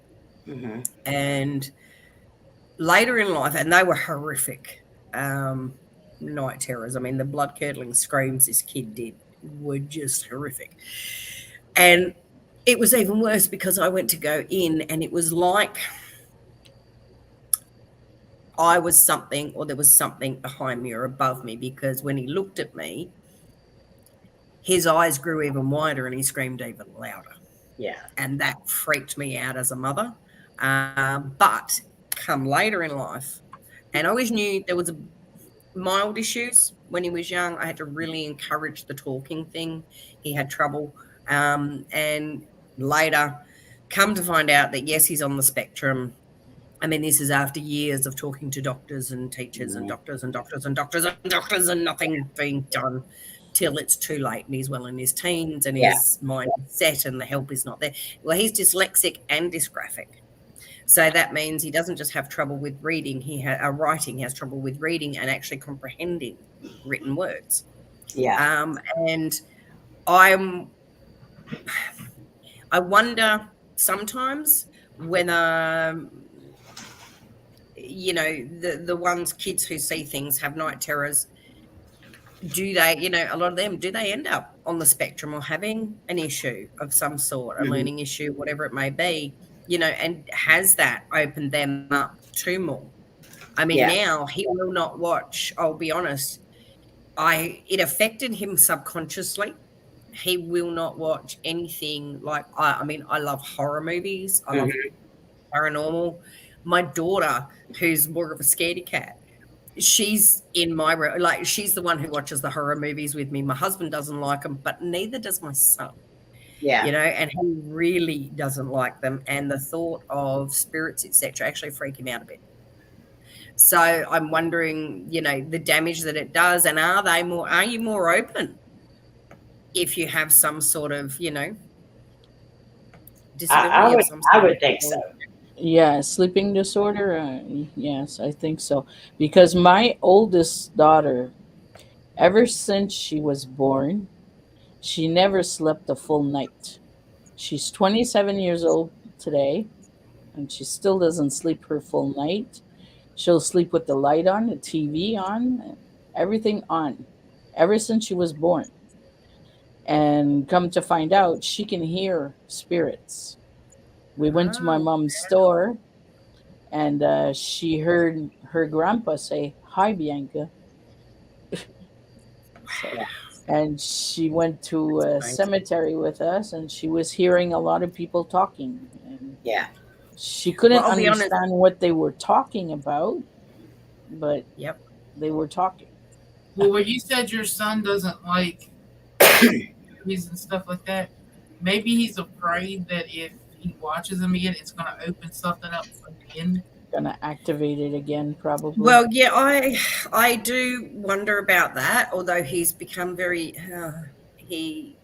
Mm-hmm. And later in life, and they were horrific night terrors. I mean, the blood-curdling screams this kid did were just horrific. And it was even worse because I went to go in, and it was like I was something, or there was something behind me or above me, because when he looked at me, his eyes grew even wider and he screamed even louder. Yeah. And that freaked me out as a mother. But come later in life, and I always knew there was mild issues when he was young. I had to really encourage the talking thing. He had trouble. And later, come to find out that, yes, he's on the spectrum. I mean, this is after years of talking to doctors and teachers and doctors and doctors and doctors and doctors and nothing being done till it's too late, and he's well in his teens and his mind is set and the help is not there. Well, he's dyslexic and dysgraphic. So that means he doesn't just have trouble with reading, writing, he has trouble with reading and actually comprehending written words. Yeah. And I wonder sometimes whether, the kids who see things have night terrors, do they, a lot of them, do they end up on the spectrum or having an issue of some sort, a learning issue, whatever it may be, and has that opened them up to more? I mean, now he will not watch, I'll be honest, it affected him subconsciously. He will not watch anything like, I love horror movies. I love paranormal. My daughter, who's more of a scaredy cat, she's in my room. Like, she's the one who watches the horror movies with me. My husband doesn't like them, but neither does my son. Yeah. And he really doesn't like them. And the thought of spirits, etc., actually freak him out a bit. So I'm wondering, the damage that it does, and are you more open if you have some sort of, disability? I would think so. Yeah, sleeping disorder. Yes, I think so. Because my oldest daughter, ever since she was born, she never slept a full night. She's 27 years old today, and she still doesn't sleep her full night. She'll sleep with the light on, the TV on, everything on, ever since she was born. And come to find out, she can hear spirits. We went to my mom's store, and she heard her grandpa say, "Hi, Bianca." And she went to a cemetery with us, and she was hearing a lot of people talking. And she couldn't understand what they were talking about, but they were talking. Well, when you said your son doesn't like movies and stuff like that, maybe he's afraid that if he watches them again, it's going to open something up again. Going to activate it again, probably. Well, yeah, I do wonder about that, although he's become very, he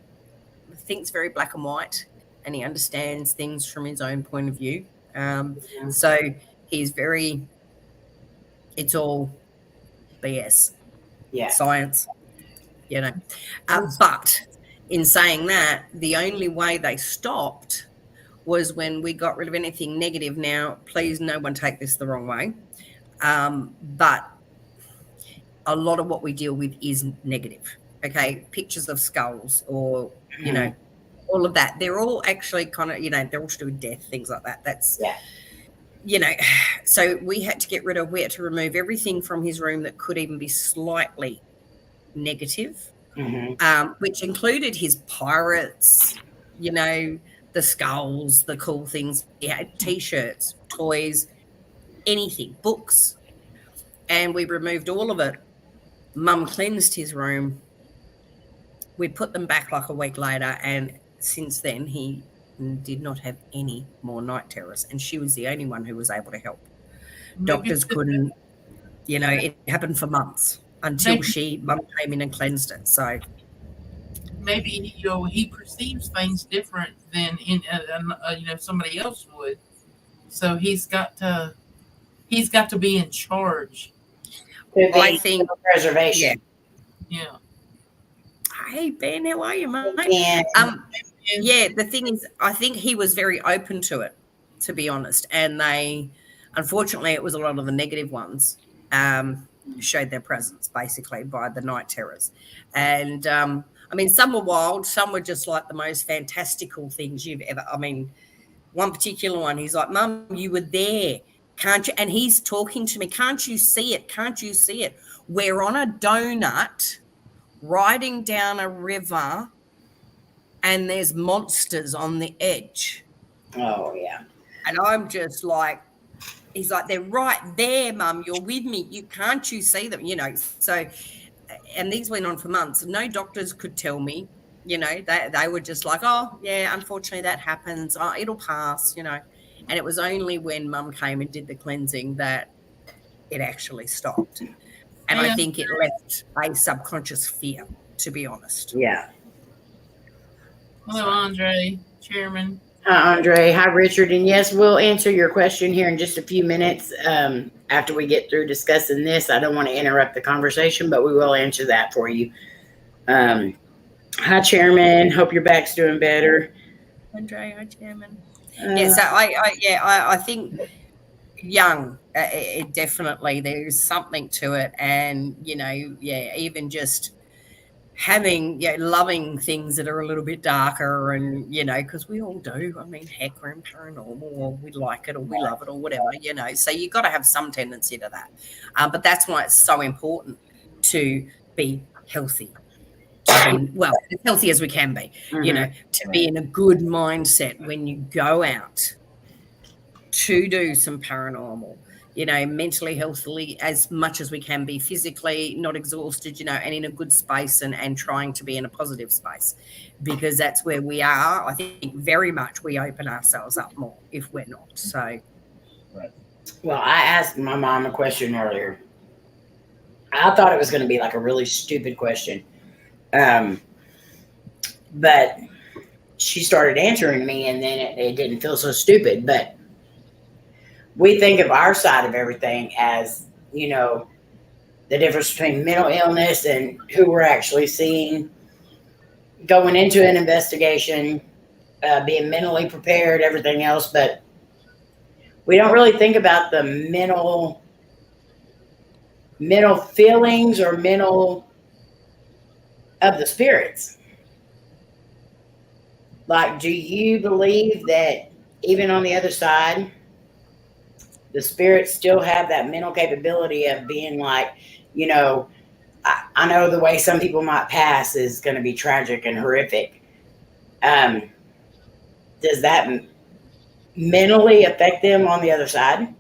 thinks very black and white, and he understands things from his own point of view. So he's very, it's all BS, science, But in saying that, the only way they stopped was when we got rid of anything negative. Now, please, no one take this the wrong way, but a lot of what we deal with is negative. Okay, pictures of skulls or, all of that. They're all actually kind of, they're all to do with death, things like that. That's, so we had to remove everything from his room that could even be slightly negative, which included his pirates, the skulls, the cool things. He had T-shirts, toys, anything, books. And we removed all of it. Mum cleansed his room. We put them back like a week later, and since then he and did not have any more night terrors. And she was the only one who was able to help. Maybe Doctors couldn't, it happened for months until Mum came in and cleansed it. So maybe he perceives things different than somebody else would. So he's got to be in charge. I think preservation. Yeah. Hey Ben, how are you, mate? Yeah. The thing is, I think he was very open to it, to be honest. And unfortunately, it was a lot of the negative ones showed their presence, basically, by the night terrors. And, some were wild. Some were just like the most fantastical things you've ever, one particular one, he's like, Mum, you were there. Can't you? And he's talking to me. Can't you see it? Can't you see it? We're on a donut riding down a river and there's monsters on the edge. Oh, yeah. And I'm just like, he's like, they're right there, Mum. You're with me. Can't you see them? So, and these went on for months. No doctors could tell me, they were just like, oh, yeah, unfortunately that happens. Oh, it'll pass, And it was only when Mum came and did the cleansing that it actually stopped. And I think it left a subconscious fear, to be honest. Yeah. Hello, Andre, Chairman. Hi, Andre. Hi, Richard. And yes, we'll answer your question here in just a few minutes after we get through discussing this. I don't want to interrupt the conversation, but we will answer that for you. Hi, Chairman. Hope your back's doing better. Andre, hi, Chairman. I think young, it definitely, there's something to it. And, even just having, loving things that are a little bit darker and, because we all do. Heck, we're in paranormal, or we like it, or we love it, or whatever, So you've got to have some tendency to that. But that's why it's so important to be healthy. As healthy as we can be, to be in a good mindset when you go out to do some paranormal, mentally healthily as much as we can be, physically not exhausted, and in a good space and trying to be in a positive space, because that's where we are. I think very much we open ourselves up more if we're not. So, Right. Well, I asked my mom a question earlier. I thought it was going to be like a really stupid question. But she started answering me, and then it didn't feel so stupid. But we think of our side of everything as, the difference between mental illness and who we're actually seeing, going into an investigation, being mentally prepared, everything else. But we don't really think about the mental feelings or mental of the spirits. Like, do you believe that even on the other side, the spirits still have that mental capability of being like, I know the way some people might pass is going to be tragic and horrific. Does that mentally affect them on the other side?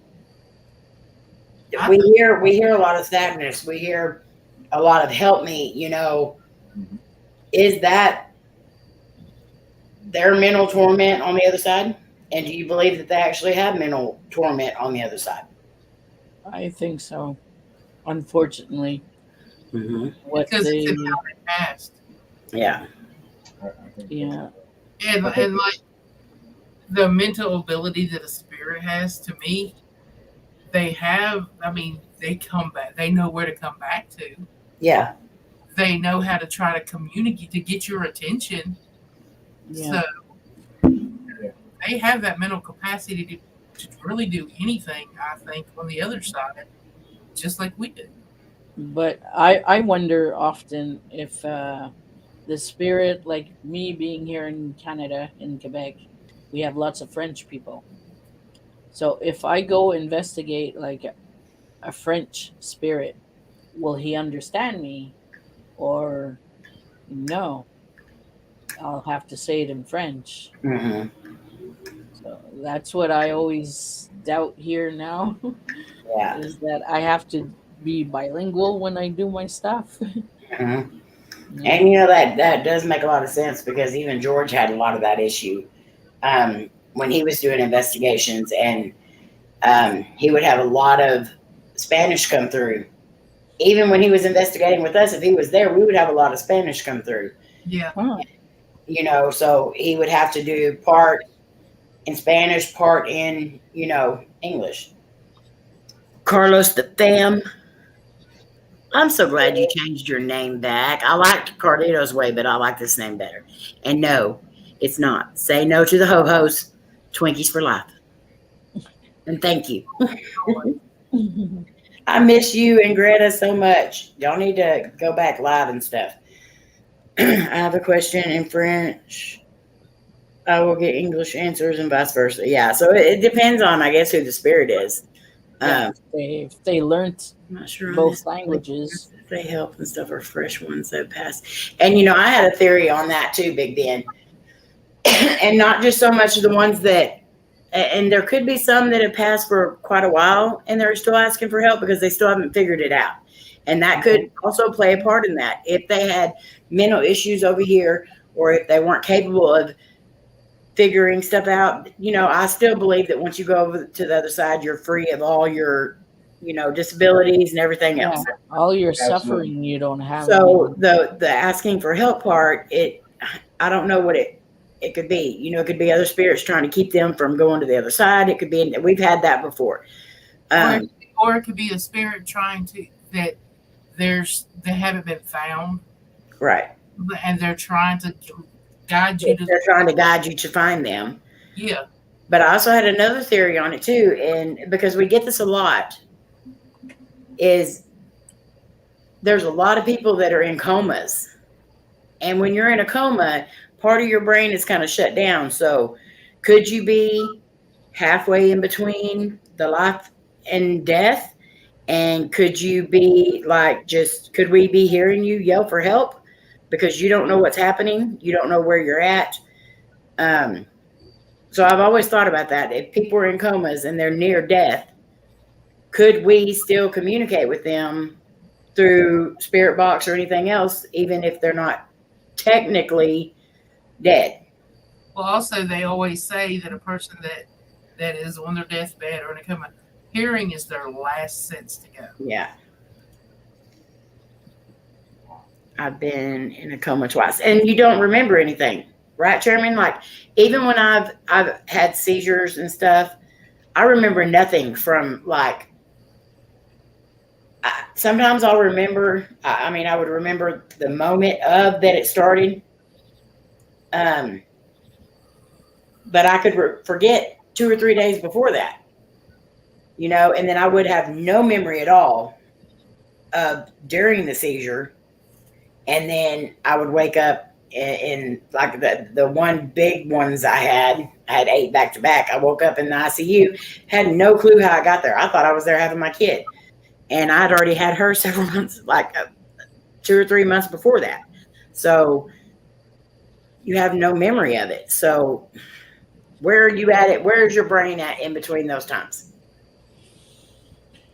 We hear a lot of sadness. We hear a lot of help me, Is that their mental torment on the other side? And do you believe that they actually have mental torment on the other side? I think so. Unfortunately. Mm-hmm. Because it's in how they passed. Yeah. Yeah. And like the mental ability that a spirit has, to me, they have, they come back. They know where to come back to. Yeah. They know how to try to communicate to get your attention. Yeah. So they have that mental capacity to really do anything, I think, on the other side, just like we do. But I wonder often if the spirit, like me being here in Canada, in Quebec, we have lots of French people. So if I go investigate like a French spirit, will he understand me? Or no? I'll have to say it in French. Mm-hmm. So that's what I always doubt here now. Yeah. Is that I have to be bilingual when I do my stuff. Mm-hmm. And that does make a lot of sense, because even George had a lot of that issue. when he was doing investigations, and he would have a lot of Spanish come through. Even when he was investigating with us, if he was there, we would have a lot of Spanish come through. Yeah. Huh. You know, so he would have to do part in Spanish, part in, you know, English. Carlos the Fam. I'm so glad you changed your name back. I liked Carlito's way, but I like this name better. And no, it's not. Say no to the ho-hos. Twinkies for life. And thank you. I miss you and Greta so much. Y'all need to go back live and stuff. I have a question in French. I will get English answers and vice versa. Yeah, so it depends on, I guess, who the spirit is. Yeah, if they learned I'm not sure on both this. languages. If they help and stuff, or fresh ones that pass. And, you know, I had a theory on that too, Big Ben. And not just so much the ones that, and there could be some that have passed for quite a while and they're still asking for help because they still haven't figured it out. And that could also play a part in that. If they had mental issues over here, or if they weren't capable of figuring stuff out, you know, I still believe that once you go over to the other side, you're free of all your, you know, disabilities and everything else. Yeah, all your Absolutely. suffering you don't have. So the asking for help part, I don't know what it could be. You know, it could be other spirits trying to keep them from going to the other side. It could be, we've had that before. Or it could be a spirit trying to, that they haven't been found, Right. and they're trying to guide you to. They're trying to guide you to find them. Yeah. But I also had another theory on it too, and because we get this a lot, is there's a lot of people that are in comas. And when you're in a coma, part of your brain is kind of shut down. So could you be halfway in between the life and death? And could you be like, could we be hearing you yell for help? Because you don't know what's happening. You don't know where you're at. So I've always thought about that. If people are in comas and they're near death, could we still communicate with them through spirit box or anything else, even if they're not technically dead? Well, also they always say that a person that is on their deathbed or in a coma, hearing is their last sense to go. Yeah. I've been in a coma twice, and you don't remember anything, right, Chairman? Like, even when I've had seizures and stuff, I remember nothing from, like, sometimes I'll remember, I would remember the moment of that it started. But I could forget 2 or 3 days before that, you know, and then I would have no memory at all during the seizure. And then I would wake up in like the one big ones I had 8 back to back. I woke up in the ICU, had no clue how I got there. I thought I was there having my kid. And I'd already had her several months, like 2 or 3 months before that. So you have no memory of it. So where are you at it? Where's your brain at in between those times?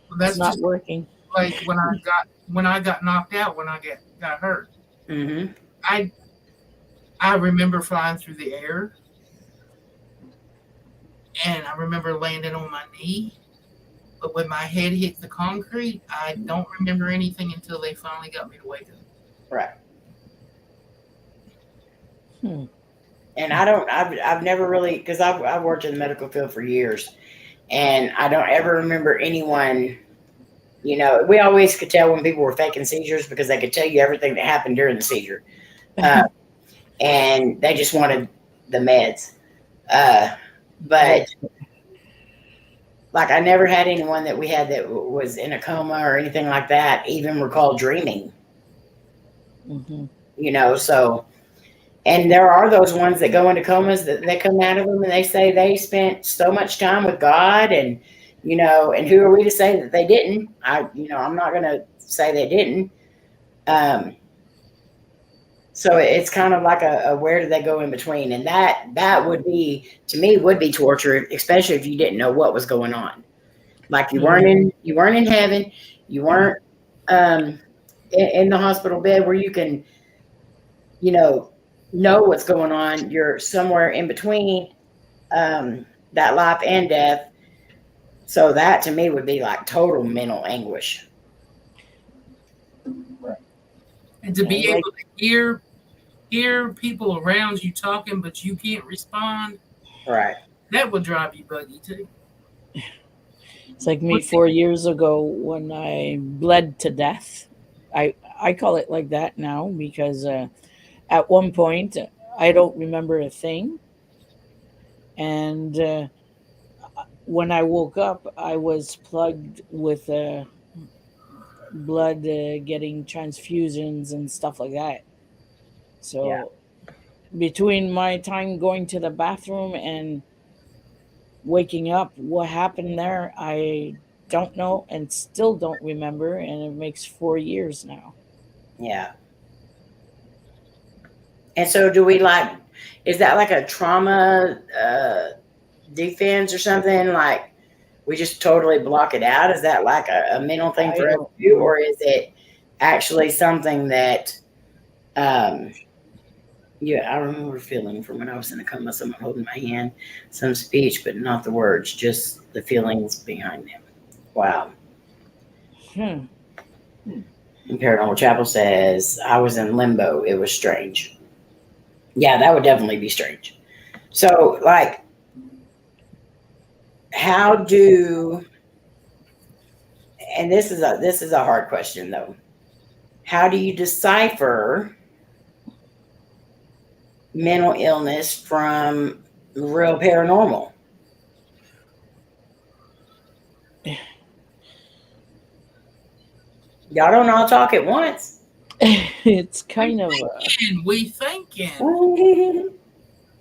Well, that's It's not just working. like when I got knocked out, when I got hurt. Mm-hmm. I remember flying through the air, and I remember landing on my knee. But when my head hit the concrete, I don't remember anything until they finally got me to wake up. Right. Hmm. And I've never really, because I've worked in the medical field for years, and I don't ever remember anyone, you know, we always could tell when people were faking seizures because they could tell you everything that happened during the seizure. And they just wanted the meds. But like, I never had anyone that we had that was in a coma or anything like that even recall dreaming. Mm-hmm. You know, so, and there are those ones that go into comas that they come out of them and they say they spent so much time with God, and, you know, and who are we to say that they didn't? I'm not going to say they didn't. So it's kind of like a where do they go in between? And that would be, to me, would be torture, especially if you didn't know what was going on. Like you weren't in heaven, you weren't in the hospital bed where you can, you know what's going on. You're somewhere in between, that life and death. So that to me would be like total mental anguish. And to be Yeah, able to hear people around you talking, but you can't respond, Right. that would drive you buggy too. It's like me 4 years ago when I bled to death. I call it like that now because at one point I don't remember a thing, and when I woke up, I was plugged with blood, getting transfusions and stuff like that. So between my time going to the bathroom and waking up, what happened there, I don't know and still don't remember. And it makes 4 years now. Yeah. And so do we like, is that like a trauma defense or something? Like we just totally block it out? Is that like a mental thing for us to do? Or is it actually something that, yeah, I remember feeling from when I was in a coma, someone holding my hand, some speech, but not the words, just the feelings behind them. Wow. And Paranormal Chapel says, I was in limbo. It was strange. Yeah, that would definitely be strange. So, like, how do, and this is a hard question though. How do you decipher mental illness from real paranormal? Y'all don't all talk at once. It's kind of we thinking.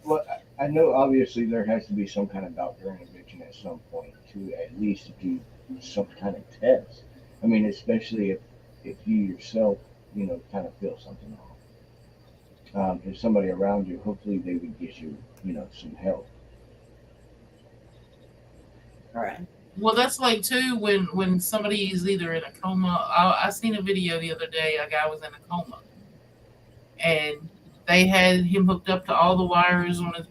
Well, I know obviously there has to be some kind of doctor intervention at some point to at least do some kind of test. I mean, especially if you yourself, kind of feel something wrong. If somebody around you, hopefully they would get you, some help. All right. Well, that's like too when somebody is either in a coma. I seen a video the other day. A guy was in a coma, and they had him hooked up to all the wires on his,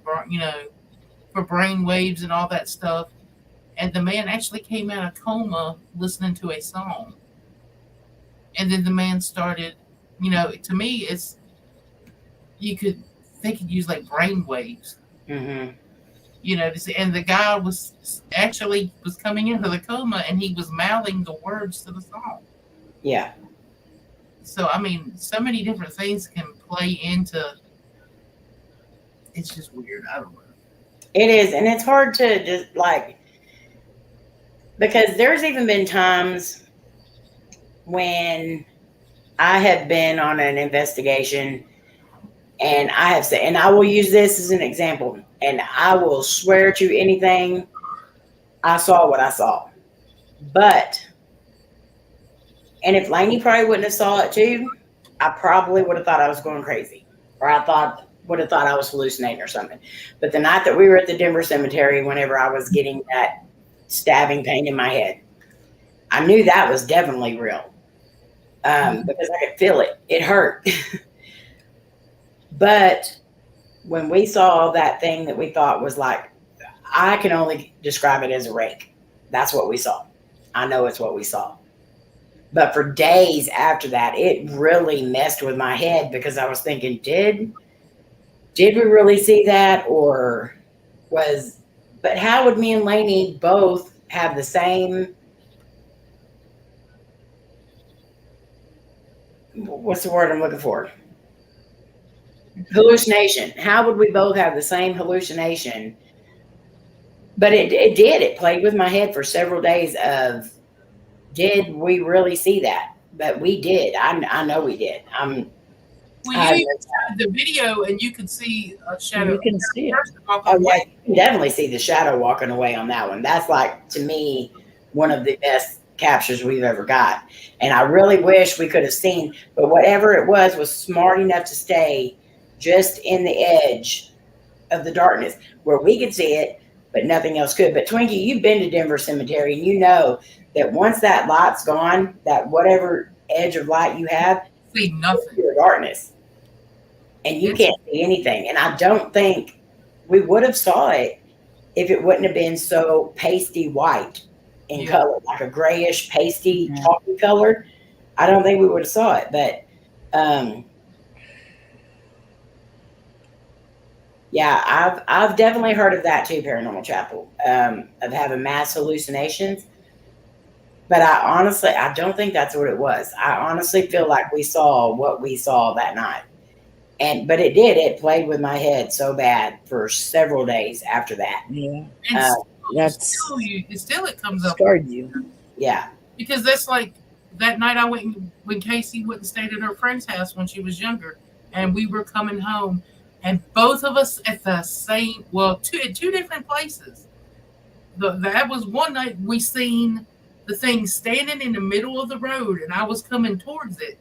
for brain waves and all that stuff. And the man actually came out of coma listening to a song, and then the man started. To me, they could use like brain waves. Mm-hmm. And the guy was coming into the coma and he was mouthing the words to the song. Yeah. So, I mean, so many different things can play into, it's just weird. I don't know. It is. And it's hard to just because there's even been times when I have been on an investigation and I have said, and I will use this as an example, and I will swear to anything, I saw what I saw. But, and if Layne probably wouldn't have saw it too, I probably would have thought I was going crazy. Or would have thought I was hallucinating or something. But the night that we were at the Denver cemetery, whenever I was getting that stabbing pain in my head, I knew that was definitely real. Because I could feel it. It hurt. But when we saw that thing that we thought was like, I can only describe it as a rake. That's what we saw. I know it's what we saw. But for days after that, it really messed with my head because I was thinking, did we really see that? Or but how would me and Layne both have the same, what's the word I'm looking for? Hallucination. How would we both have the same hallucination? But it played with my head for several days of, did we really see that? But we did. I know we did. You even saw the video and you could see a shadow. You can see it. Oh, yeah, you can definitely see the shadow walking away on that one. That's like, to me, one of the best captures we've ever got. And I really wish we could have seen, but whatever it was smart enough to stay just in the edge of the darkness where we could see it, but nothing else could. But Twinkie, you've been to Denver Cemetery and you know that once that light's gone, that whatever edge of light you have, see nothing. Pure darkness. And you can't see anything. And I don't think we would have saw it if it wouldn't have been so pasty white in color, like a grayish pasty chalky color, I don't think we would have saw it. But yeah, I've definitely heard of that too, Paranormal Chapel, of having mass hallucinations. But I don't think that's what it was. I honestly feel like we saw what we saw that night. But it played with my head so bad for several days after that. Yeah. It comes up. Scarred you. Yeah. Because that's like that night I went when Casey went and stayed at her friend's house when she was younger, and we were coming home, and both of us at the same, two different places. That was one night we seen the thing standing in the middle of the road, and I was coming towards it,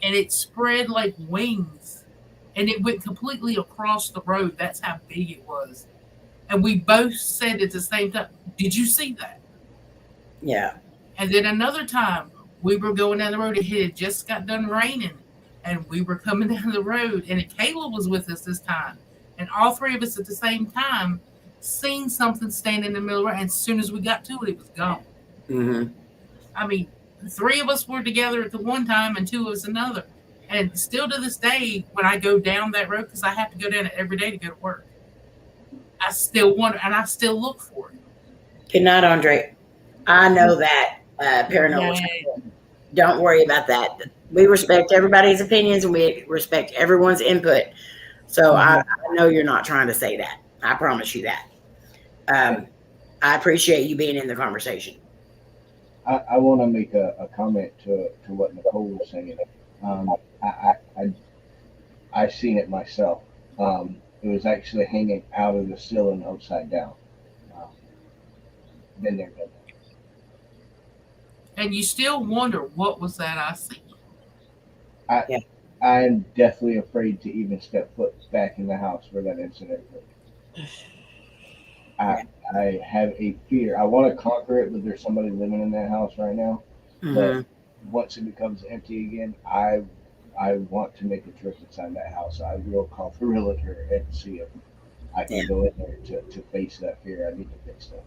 and it spread like wings, and it went completely across the road. That's how big it was. And we both said at the same time, "Did you see that?" Yeah. And then another time, we were going down the road. It had just got done raining, and we were coming down the road, and Kayla was with us this time. And all three of us at the same time seen something standing in the middle of the road. And as soon as we got to it, it was gone. Mm-hmm. I mean, three of us were together at the one time and two of us another. And still to this day, when I go down that road, because I have to go down it every day to go to work, I still wonder, and I still look for it. Good night, Andre. I know that paranormal. Don't worry about that. We respect everybody's opinions and we respect everyone's input. So I know you're not trying to say that. I promise you that. I appreciate you being in the conversation. I want to make a comment to what Nicole was saying. I seen it myself. It was actually hanging out of the ceiling upside down. Been there, done that. And you still wonder, what was that I see? I'm definitely afraid to even step foot back in the house where that incident occurred. I have a fear. I want to conquer it, but there's somebody living in that house right now. Mm-hmm. But once it becomes empty again, I want to make a trip inside that house. I will call the realtor and see if I can go in there to face that fear. I need to fix that.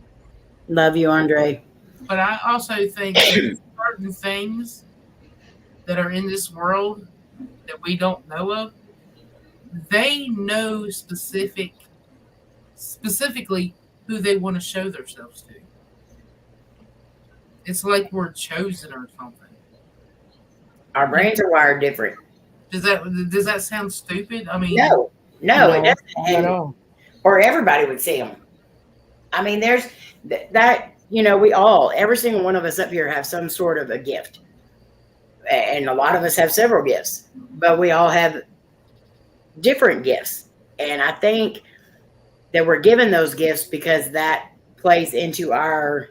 Love you, Andre. But I also think that certain things that are in this world that we don't know of, they know specifically who they want to show themselves to. It's like we're chosen or something. Our brains are wired different. Does that sound stupid? I mean, no, it doesn't. At all. Or everybody would see them. I mean, there's that. Every single one of us up here have some sort of a gift. And a lot of us have several gifts, but we all have different gifts. And I think that we're given those gifts because that plays into our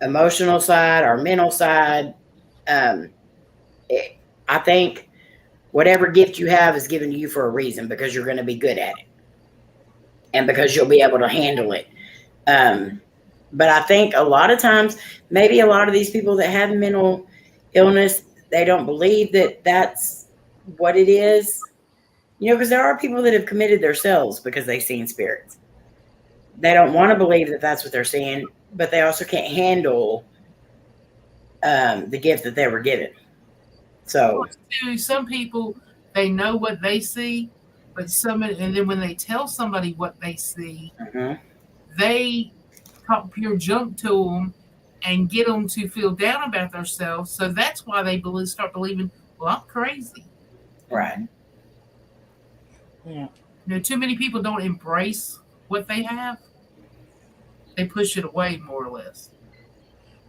emotional side, our mental side. I think whatever gift you have is given to you for a reason, because you're going to be good at it and because you'll be able to handle it. But I think a lot of times, maybe a lot of these people that have mental illness, they don't believe that that's what it is. Because there are people that have committed themselves because they've seen spirits. They don't want to believe that that's what they're seeing, but they also can't handle the gift that they were given. So some people, they know what they see, but and then when they tell somebody what they see, they talk pure junk to them and get them to feel down about themselves. So that's why they start believing, well, I'm crazy. Right. Yeah. Too many people don't embrace what they have. They push it away, more or less.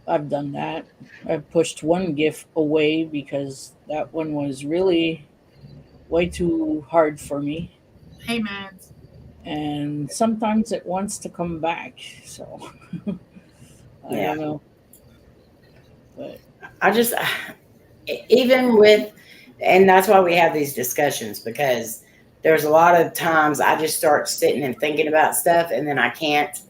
I've done that. I've pushed one gift away because that one was really way too hard for me. Hey, Maddz. And sometimes it wants to come back. So I don't know. But I just, even with, and that's why we have these discussions, because there's a lot of times I just start sitting and thinking about stuff and then I can't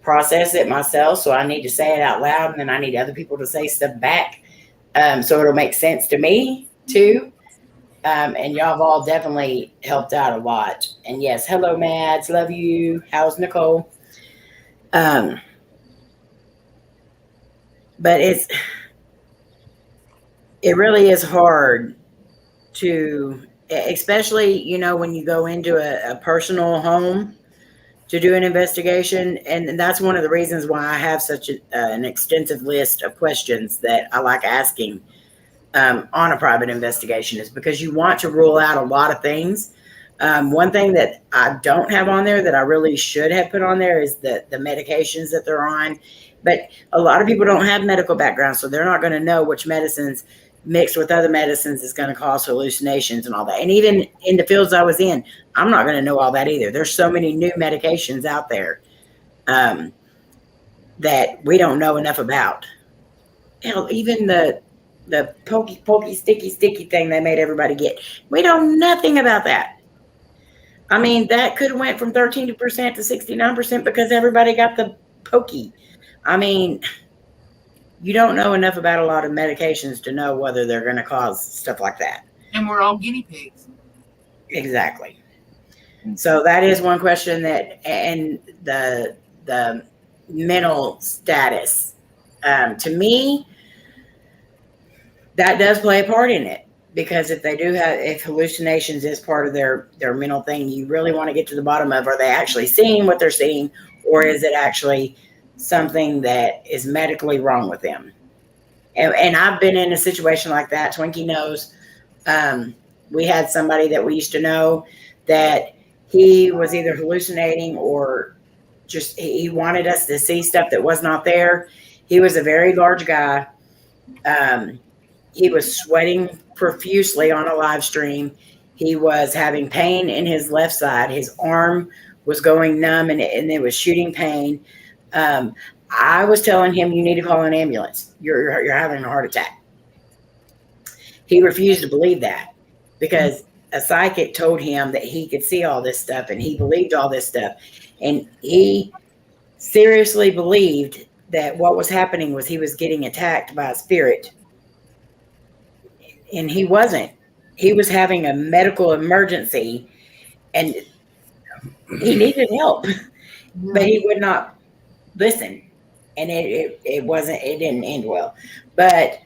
process it myself. So I need to say it out loud, and then I need other people to say stuff back. So it'll make sense to me too. And y'all have all definitely helped out a lot. And yes, hello, Maddz. Love you. How's Nicole? But it really is hard to, especially, you know, when you go into a personal home to do an investigation. And that's one of the reasons why I have such an extensive list of questions that I like asking on a private investigation, is because you want to rule out a lot of things. One thing that I don't have on there that I really should have put on there is the medications that they're on. But a lot of people don't have medical background, so they're not going to know which medicines mixed with other medicines is going to cause hallucinations and all that. And even in the fields I was in, I'm not going to know all that either. There's so many new medications out there that we don't know enough about. Hell, even the pokey, sticky thing they made everybody get. We know nothing about that. I mean, that could have went from 13% to 69% because everybody got the pokey. I mean, you don't know enough about a lot of medications to know whether they're going to cause stuff like that. And we're all guinea pigs. Exactly. So that is one question that, and the mental status, to me, that does play a part in it, because if they do have, if hallucinations is part of their mental thing, you really want to get to the bottom of, are they actually seeing what they're seeing, or is it actually something that is medically wrong with them? And I've been in a situation like that. Twinkie knows. We had somebody that we used to know that he was either hallucinating or just he wanted us to see stuff that was not there. He was a very large guy. He was sweating profusely on a live stream. He was having pain in his left side. His arm was going numb and it was shooting pain. I was telling him, you need to call an ambulance. You're having a heart attack. He refused to believe that because a psychic told him that he could see all this stuff and he believed all this stuff. And he seriously believed that what was happening was he was getting attacked by a spirit. And he wasn't. He was having a medical emergency and he needed help, but he would not listen. And it didn't end well. But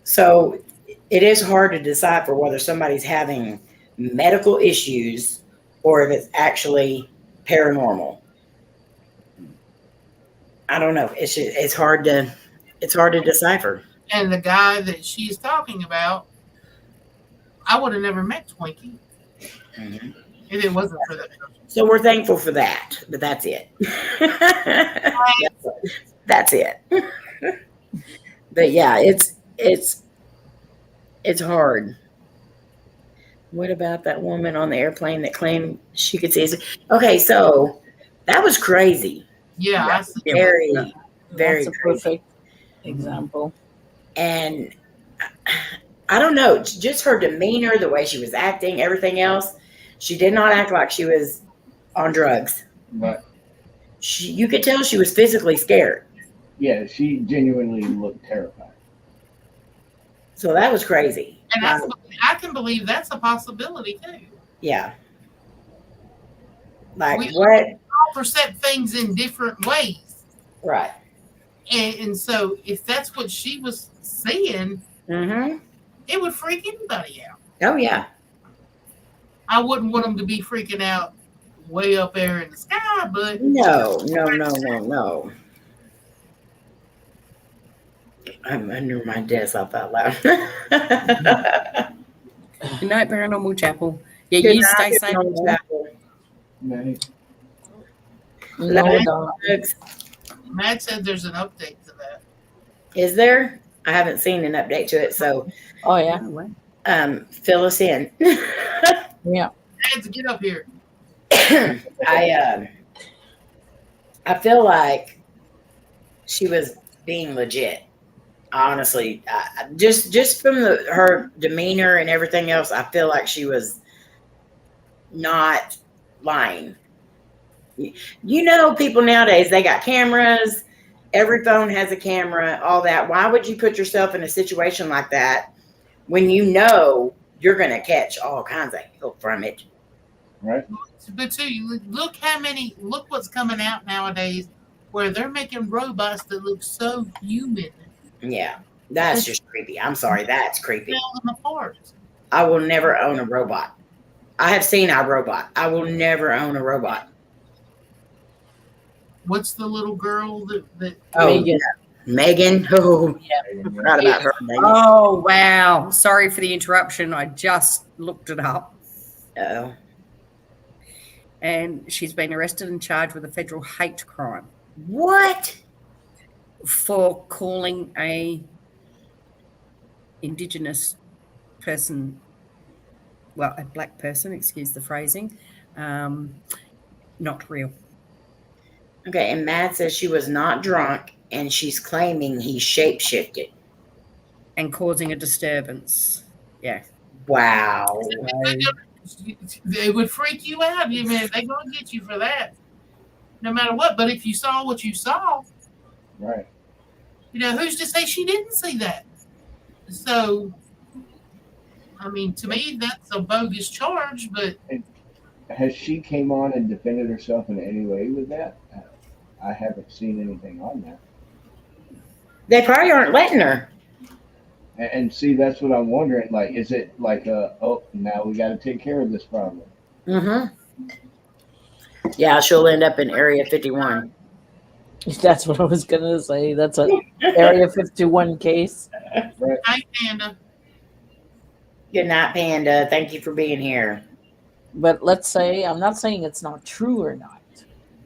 so it is hard to decipher whether somebody's having medical issues or if it's actually paranormal. I don't know. It's hard to decipher. And the guy that she's talking about, I would have never met Twinkie if it wasn't for that person. So we're thankful for that, but that's it. That's it. But yeah, it's hard. What about that woman on the airplane that claimed she could see? Okay, so that was crazy. Yeah, I see. Very That's a crazy. perfect example. And I don't know, just her demeanor, the way she was acting, everything else. She did not act like she was on drugs. But You could tell she was physically scared. yeah, she genuinely looked terrified. So that was crazy. And I can believe that's a possibility too. Yeah. Like We what? all perceive things in different ways. Right. And so if that's what she was seeing, it would freak anybody out. Oh, yeah. I wouldn't want them to be freaking out way up there in the sky, but No. I'm under my desk, I thought loud. Good night, Paranormal Chapel. Yeah, Good you night, stay safe. Paranormal Chapel. Nice. Matt said there's an update to that. Is there? I haven't seen an update to it, so Oh yeah. fill us in. Yeah. Matt, get up here. I feel like she was being legit. Honestly, just from her demeanor and everything else, I feel like she was not lying. You know, people nowadays, they got cameras. Every phone has a camera, all that. Why would you put yourself in a situation like that when you know you're going to catch all kinds of help from it? Right. But too, look what's coming out nowadays, where they're making robots that look so human. Yeah, that's just creepy. I'm sorry, that's creepy. Tell them apart. I will never own a robot. I have seen iRobot. I will never own a robot. What's the little girl that Oh, Megan. Megan. Oh, Yeah. forgot about her. Megan. Oh, wow. Sorry for the interruption. I just looked it up. Oh, And she's been arrested and charged with a federal hate crime what? for calling a Indigenous person, well, a black person, excuse the phrasing, not real. Okay, and Maddz says she was not drunk, and she's claiming he shapeshifted. And causing a disturbance. Yeah. Wow. it would freak you out. I mean, they're gonna get you for that, no matter what. But if you saw what you saw, Right. who's to say she didn't see that? So, I mean, to me, that's a bogus charge. But Has she came on and defended herself in any way with that? I haven't seen anything on that. They probably aren't letting her. And see, that's what I'm wondering. Like, is it like now we got to take care of this problem? Mm-hmm. Yeah, she'll end up in Area 51. That's what I was gonna say. That's a Area 51 case. hey, Panda, Good night, Panda. Thank you for being here. But let's say, I'm not saying it's not true or not,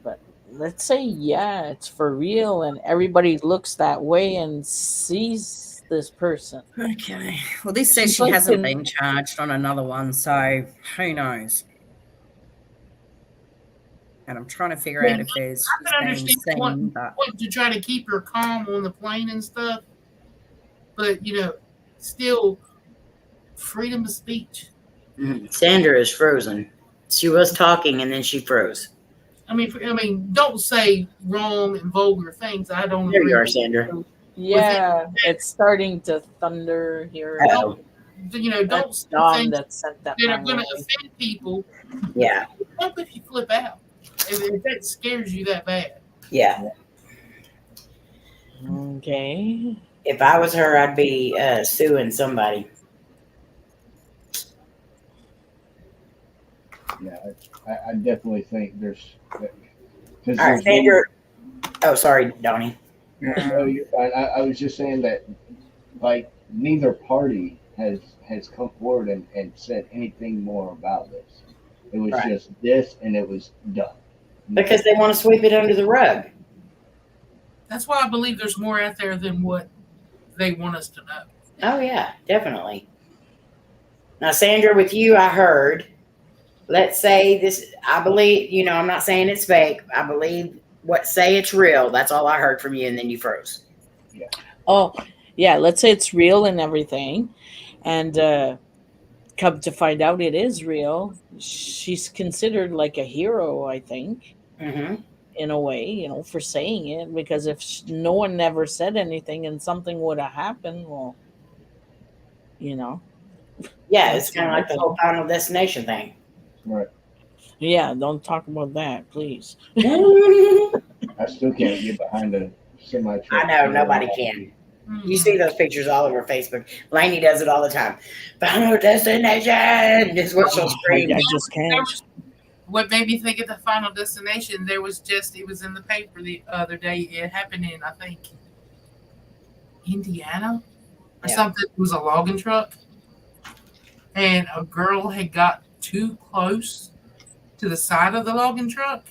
but let's say, yeah, it's for real and everybody looks that way and sees this person. Okay. Well, this says She's she like hasn't in- been charged on another one, so who knows? And I'm trying to figure out if there's I can she's understand been seen, what but to try to keep her calm on the plane and stuff. But still, freedom of speech. Sandra is frozen. She was talking and then she froze. I mean, don't say wrong and vulgar things. I don't. There agree you are, with. Sandra. Yeah, it's starting to thunder here. Oh, Don't That's say Dawn things that sent that. that are my going to way. offend people. yeah, What if you flip out? If that scares you that bad. yeah. Okay. If I was her, I'd be suing somebody. Yeah, I definitely think there's. Because All right, Sandra. Oh, sorry, Donnie. No, you're fine. I was just saying that, like, neither party has come forward and said anything more about this. It was Right. just this, and it was done. Because they want to sweep it under the rug. That's why I believe there's more out there than what they want us to know. Oh, yeah, definitely. Now, Sandra, with you, I heard, let's say this, I believe, I'm not saying it's fake. I believe say it's real. That's all I heard from you, and then you froze. Oh, yeah. Let's say it's real and everything, and come to find out it is real. She's considered like a hero, I think, Mm-hmm. in a way, for saying it. Because if no one never said anything and something would have happened, well, Yeah, it's kind of like the whole Final Destination thing. Right. yeah. Don't talk about that, please. I still can't get behind a semi truck. I know, nobody can. You see those pictures all over Facebook. Lainey does it all the time. Final Destination is what she'll scream. I just can't. What made me think of the Final Destination, it was in the paper the other day. It happened in, I think, Indiana or Yeah. something. It was a logging truck. And a girl had got too close to the side of the logging truck.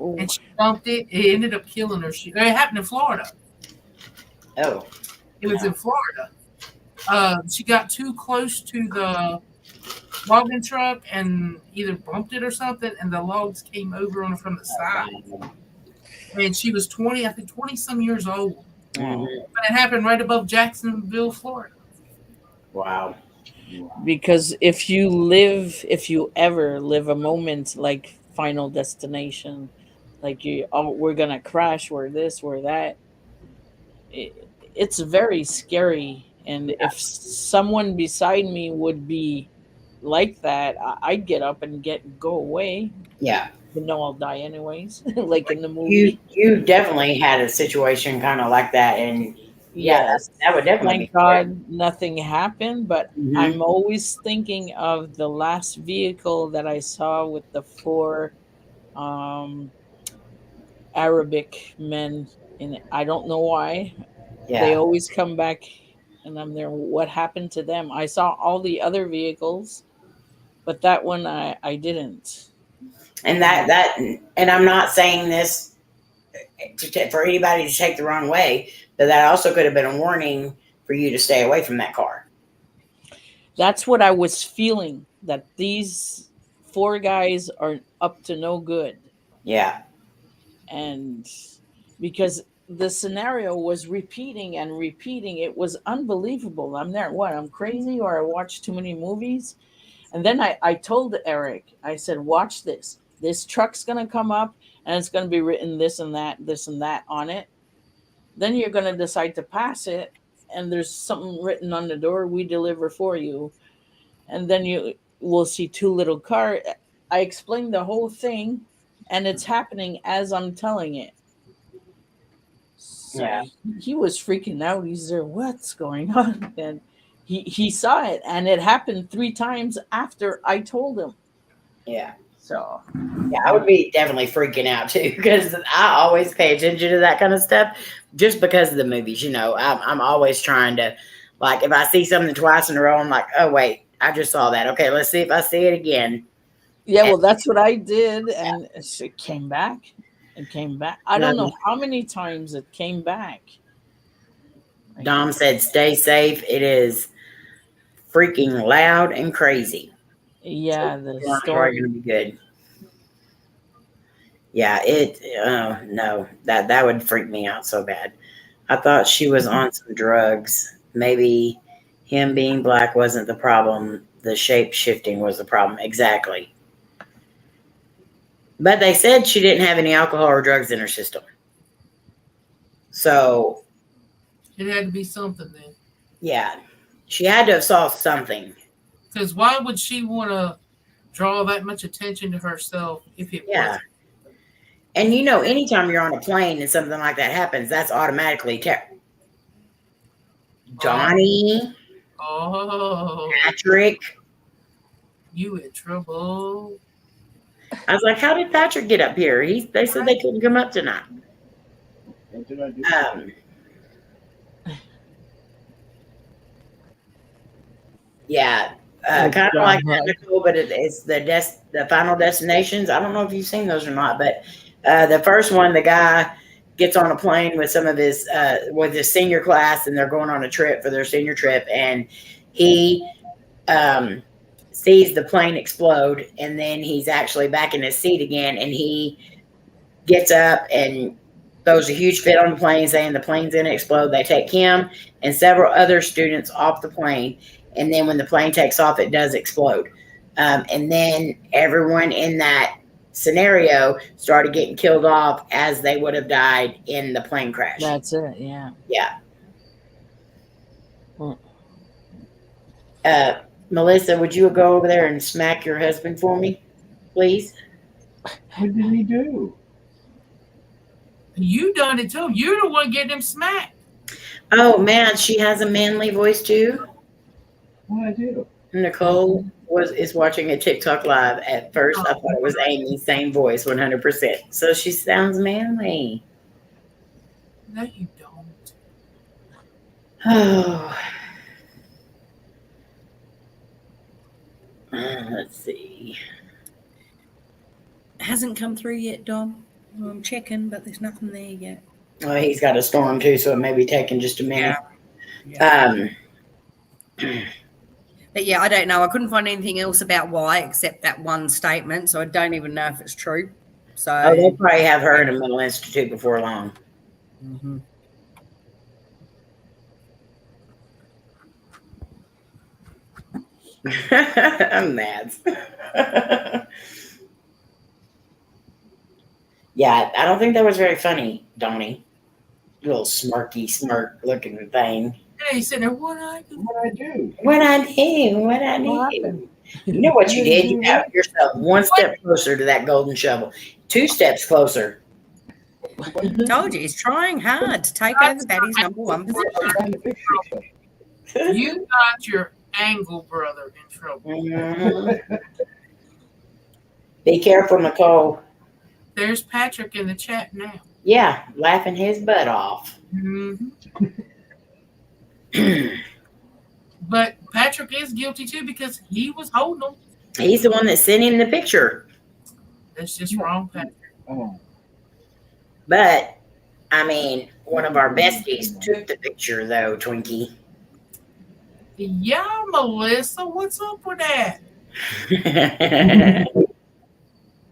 Ooh. And she bumped it. It ended up killing her. It happened in Florida. Oh, It was in Florida. She got too close to the logging truck and either bumped it or something, and the logs came over on her from the side. And she was 20 some years old. Mhm. But it happened right above Jacksonville, Florida. Wow. Because if you ever live a moment like Final Destination, like we're gonna crash, we're this, we're that, it's very scary. And if someone beside me would be like that, I'd get up and go away. Yeah. But no, I'll die anyways, like in the You movie. definitely had a situation kind of like that, and yeah, Yes. that would definitely be Thank God nothing happened, but Mhm. I'm always thinking of the last vehicle that I saw with the 4 Arabic men in it. I don't know why. They Yeah, always come back and I'm there. What happened to them? I saw all the other vehicles, but that one I didn't. and that and I'm not saying this for anybody to take the wrong way, but that also could have been a warning for you to stay away from that car. That's what I was feeling, that these 4 guys are up to no good. Yeah, And because the scenario was repeating and repeating, it was unbelievable. I'm there, what? I'm crazy, or I watched too many movies? And then I told Eric, I said, watch this. This truck's going to come up and it's going to be written this and that on it. Then you're going to decide to pass it. And there's something written on the door, we deliver for you. And then you will see 2 little cars. I explained the whole thing, and it's happening as I'm telling it. So yeah, he was freaking out. He's there, what's going on? And he saw it, and it happened 3 times after I told him. yeah. So Yeah, I would be definitely freaking out too, because I always pay attention to that kind of stuff just because of the movies. I'm always trying to, like, if I see something twice in a row, I'm like, oh wait, I just saw that. Okay, let's see if I see it again. yeah, well, that's what I did, and it came back. It came back. I don't know how many times it came back. Dom said, "Stay safe. It is freaking loud and crazy." Yeah, So the storms are storm. going to be good. Yeah, no, that would freak me out so bad. I thought she was on some drugs. Maybe him being black wasn't the problem. The shape shifting was the problem. Exactly. But they said she didn't have any alcohol or drugs in her system. So, It had to be something then. yeah, she had to have saw something. Because why would she want to draw that much attention to herself if it Yeah. wasn't? And anytime you're on a plane and something like that happens, that's automatically Johnny, Patrick. You in trouble. I was like, how did Patrick get up here? They said they couldn't come up tonight. What did I do? Yeah, kind of like Nicole, but it's the Final Destinations. I don't know if you've seen those or not, but the first one, the guy gets on a plane with some of his with his senior class, and they're going on a trip for their senior trip, and he sees the plane explode, and then he's actually back in his seat again, and he gets up and throws a huge fit on the plane, saying the plane's going to explode. They take him and several other students off the plane, and then when the plane takes off, it does explode. And then everyone in that scenario started getting killed off as they would have died in the plane crash. That's it, yeah. Yeah. Melissa, would you go over there and smack your husband for me, please? What did he do? You done it too. You're the one getting him smacked. Oh man, she has a manly voice too. What did I do? Nicole is watching a TikTok live. At first, I thought it was Amy, same voice, 100%. So she sounds manly. No, you don't. Oh. Let's see. It hasn't come through yet, Dom. Well, I'm checking, but there's nothing there yet. Well, he's got a storm too, so it may be taking just a minute. Yeah. But yeah, I don't know. I couldn't find anything else about why except that one statement, so I don't even know if it's true. So they'll probably have her in a mental institute before long. Mm-hmm. I'm Maddz. Yeah, I don't think that was very funny, Donnie. You little smirky, smirk looking thing. Hey, he said, "What I do? What did I do? What I do? What I What do?" happened? You know what you did? You got yourself one step closer to that golden shovel. 2 steps closer. Told you, he's trying hard to take over Batty's #1 position. You got your angle brother in trouble. Mhm. Be careful, Nicole. There's Patrick in the chat now. Yeah, laughing his butt off. Mm-hmm. But Patrick is guilty too because he was holding them. He's the one that sent him the picture. That's just wrong, Patrick. Oh, But, I mean, one of our besties took the picture, though, Twinkie. Yeah, Melissa, what's up with that?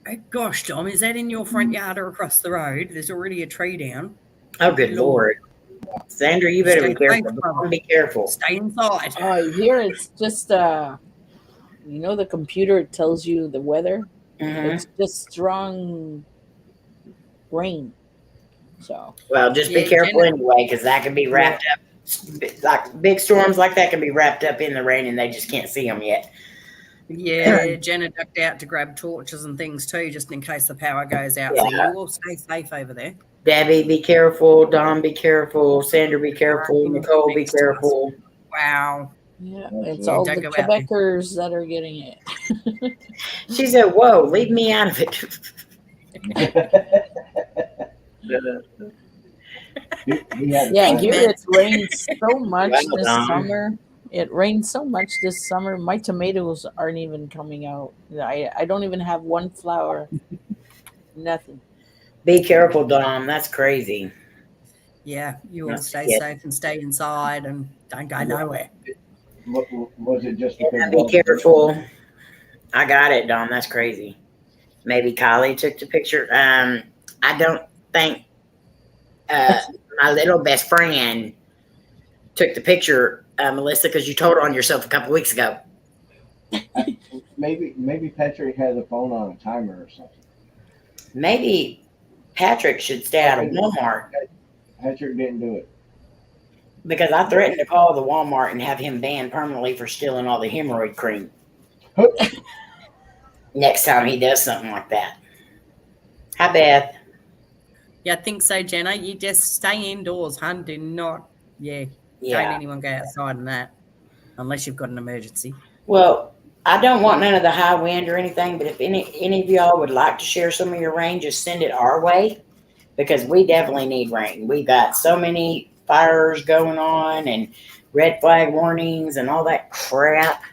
Oh, gosh, Tom, is that in your front yard or across the road? There's already a tree down. Oh, good Lord. Sandra, you better be careful. Be careful. Stay inside. Here it's just the computer tells you the weather. Mhm. It's just strong rain. So Well, just be careful anyway, because that can be wrapped up. Like big storms like that can be wrapped up in the rain, and they just can't see them yet. Yeah, Jenna ducked out to grab torches and things too, just in case the power goes out. So you all stay safe over there. Debbie, be careful. Dom, be careful. Sandra, be careful. Nicole, be careful. Wow. yeah, That's it's it. all Don't the go out there. Quebecers that are getting it. She said, "Whoa, leave me out of it." Yeah, here it rains so much Well this done. summer. It rained so much this summer. My tomatoes aren't even coming out. I don't even have one flower. Nothing. Be careful, Dom. That's crazy. Yeah, you all That's stay it. safe and stay inside and don't go nowhere. was it just Yeah, because be careful. I got it, Dom. That's crazy. Maybe Kylie took the picture. I don't think my little best friend took the picture, Melissa, because you told on yourself a couple weeks ago. maybe Patrick had the phone on a timer or something? Maybe Patrick should stay out of Walmart, Patrick didn't do it. because I threatened to call the Walmart and have him banned permanently for stealing all the hemorrhoid cream. Next time he does something like that. Hi, Beth. Yeah, I think so, Jenna. You just stay indoors, hun. Do not, don't Yeah. anyone go outside in that unless you've got an emergency. Well, I don't want none of the high wind or anything, but if any of y'all would like to share some of your rain, just send it our way, because we definitely need rain. We've got so many fires going on and red flag warnings and all that crap.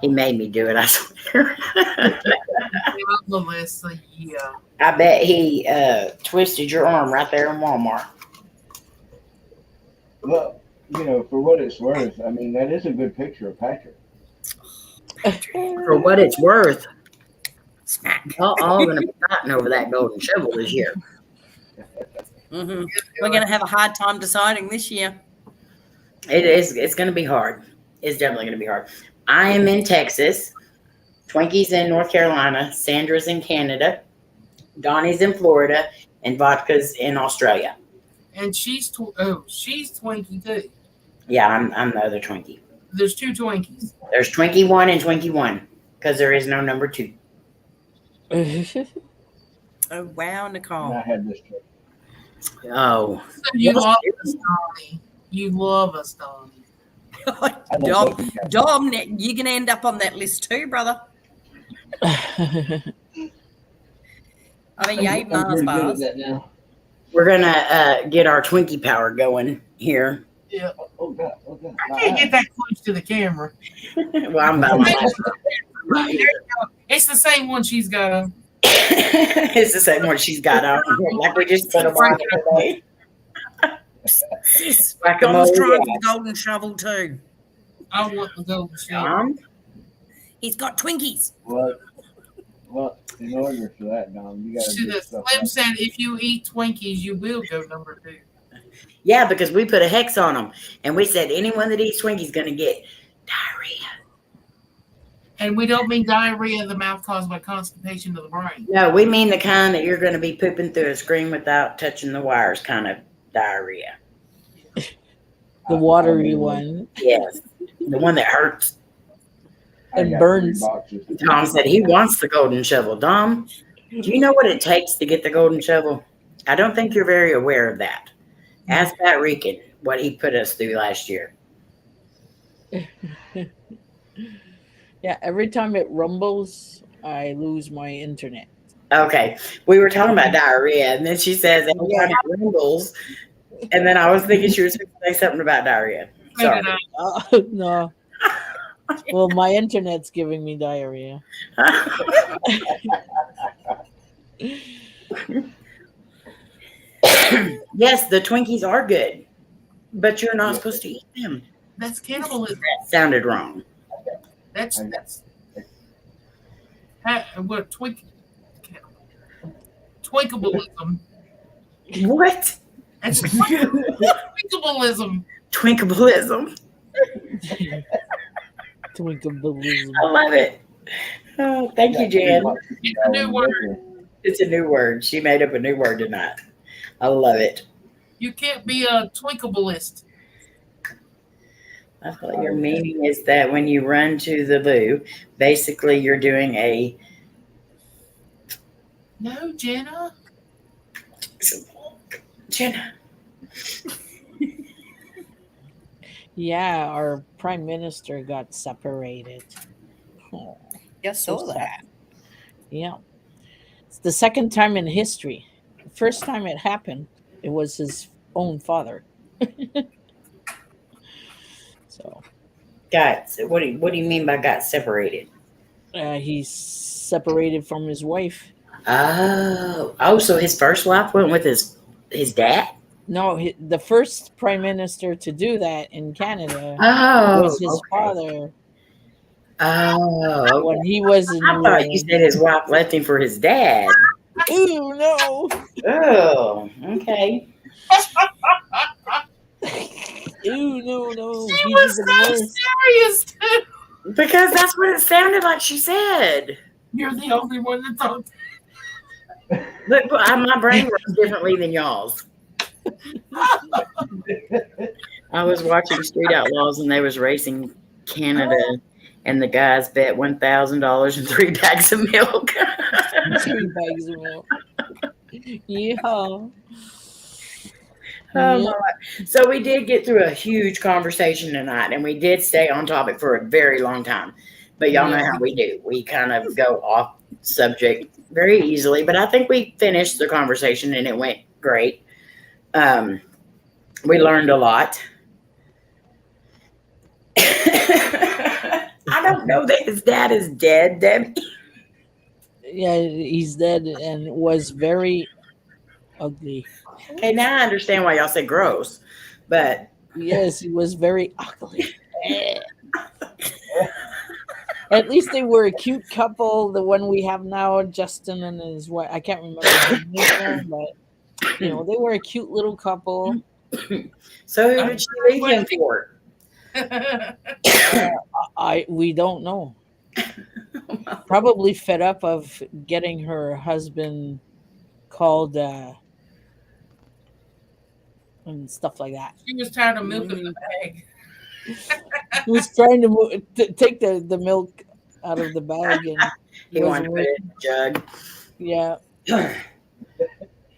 He made me do it, I swear. Melissa, yeah. I bet he twisted your arm right there in Walmart. Well, for what it's worth, I mean, that is a good picture of Patrick. For what it's worth, Smack. y'all all going to be fighting over that golden shovel this year. Mm-hmm. We're going to have a hard time deciding this year. It is. It's going to be hard. It's definitely going to be hard. I am in Texas. Twinkie's in North Carolina. Sandra's in Canada. Donnie's in Florida. And Vodka's in Australia. And she's Twinkie too. Yeah, I'm the other Twinkie. There's 2 Twinkies. There's Twinkie 1 and Twinkie 1, because there is no number 2. Oh, wow, And Nicole. I had this trick. Oh. You love us, Donnie. You love us, Donnie. I love both you guys. Dom, you're going to end up on that list too, brother. I mean, you ate I'm Mars pretty good at bars. that now. We're going to get our Twinkie power going here. Yeah. Oh God! I can't get that close to the camera. Well, I'm about my There you go. It's the same one she's got on. It's the same one she's got on. Like we just put them on today. Sis, Whack-a-mole, Dom's trying yeah. for the golden shovel too. I want the golden shower. He's got Twinkies. Well, in order for that, Dom, you got to To do the stuff. Slim Like said, if you eat Twinkies, you will go number 2. Yeah, because we put a hex on them. And we said anyone that eats Twinkie is going to get diarrhea. And we don't mean diarrhea of the mouth caused by constipation of the brain. No, we mean the kind that you're going to be pooping through a screen without touching the wires kind of diarrhea. The watery one. Yes. The one that hurts. And got 3 burns. boxes. Dom said he wants the golden shovel. Dom, do you know what it takes to get the golden shovel? I don't think you're very aware of that. Ask Batrican what he put us through last year. Yeah, every time it rumbles, I lose my internet. Okay, we were talking about diarrhea, and then she says every time it rumbles, and then I was thinking she was going to say something about diarrhea. Sorry. No. Well, my internet's giving me diarrhea. Yes, the Twinkies are good, but you're not supposed to eat them. That's cannibalism. That sounded wrong. That's what twinkablism. What? That's twinkablism. Twinkablism. Twinkablism. I love it. Oh, thank you, Jan. It's a new word. It's a new word. She made up a new word tonight. I love it. You can't be a twinkablist. I thought your meaning is that when you run to the loo, basically you're doing a. No, Jenna. Jenna. Yeah, our prime minister got separated. Oh, Just saw that. yeah. It's the second time in history. The first time it happened, it was his own father. So What do you mean by got separated? he's separated from his wife. Oh, so his first wife went with his dad? No, the first prime minister to do that in Canada Oh, was his okay. father Oh, when he was in. I thought you said his wife left him for his dad. Ooh, no. Oh, okay. Ooh, no. She He's was even so worse. serious too. Because that's what it sounded like she said. You're the only one that thought. But my brain works differently than y'all's. I was watching Street Outlaws and they was racing Canada, and the guys bet $1,000 and 3 bags of milk. 3 bags of milk. Yeah. Oh, my God. So we did get through a huge conversation tonight, and we did stay on topic for a very long time. But y'all know how we do. We kind of go off subject very easily, but I think we finished the conversation and it went great. We learned a lot. I don't know that his dad is dead, Debbie. Yeah, he's dead and was very ugly. Okay, now I understand why y'all say gross, but Yes, he was very ugly. At least they were a cute couple. The one we have now, Justin and his wife. I can't remember his name, but they were a cute little couple. so who did she leave him for? We don't know. Probably fed up of getting her husband called and stuff like that. She was tired of milking the bag. He was trying to take the milk out of the bag, and He wanted to put it in a jug. Yeah.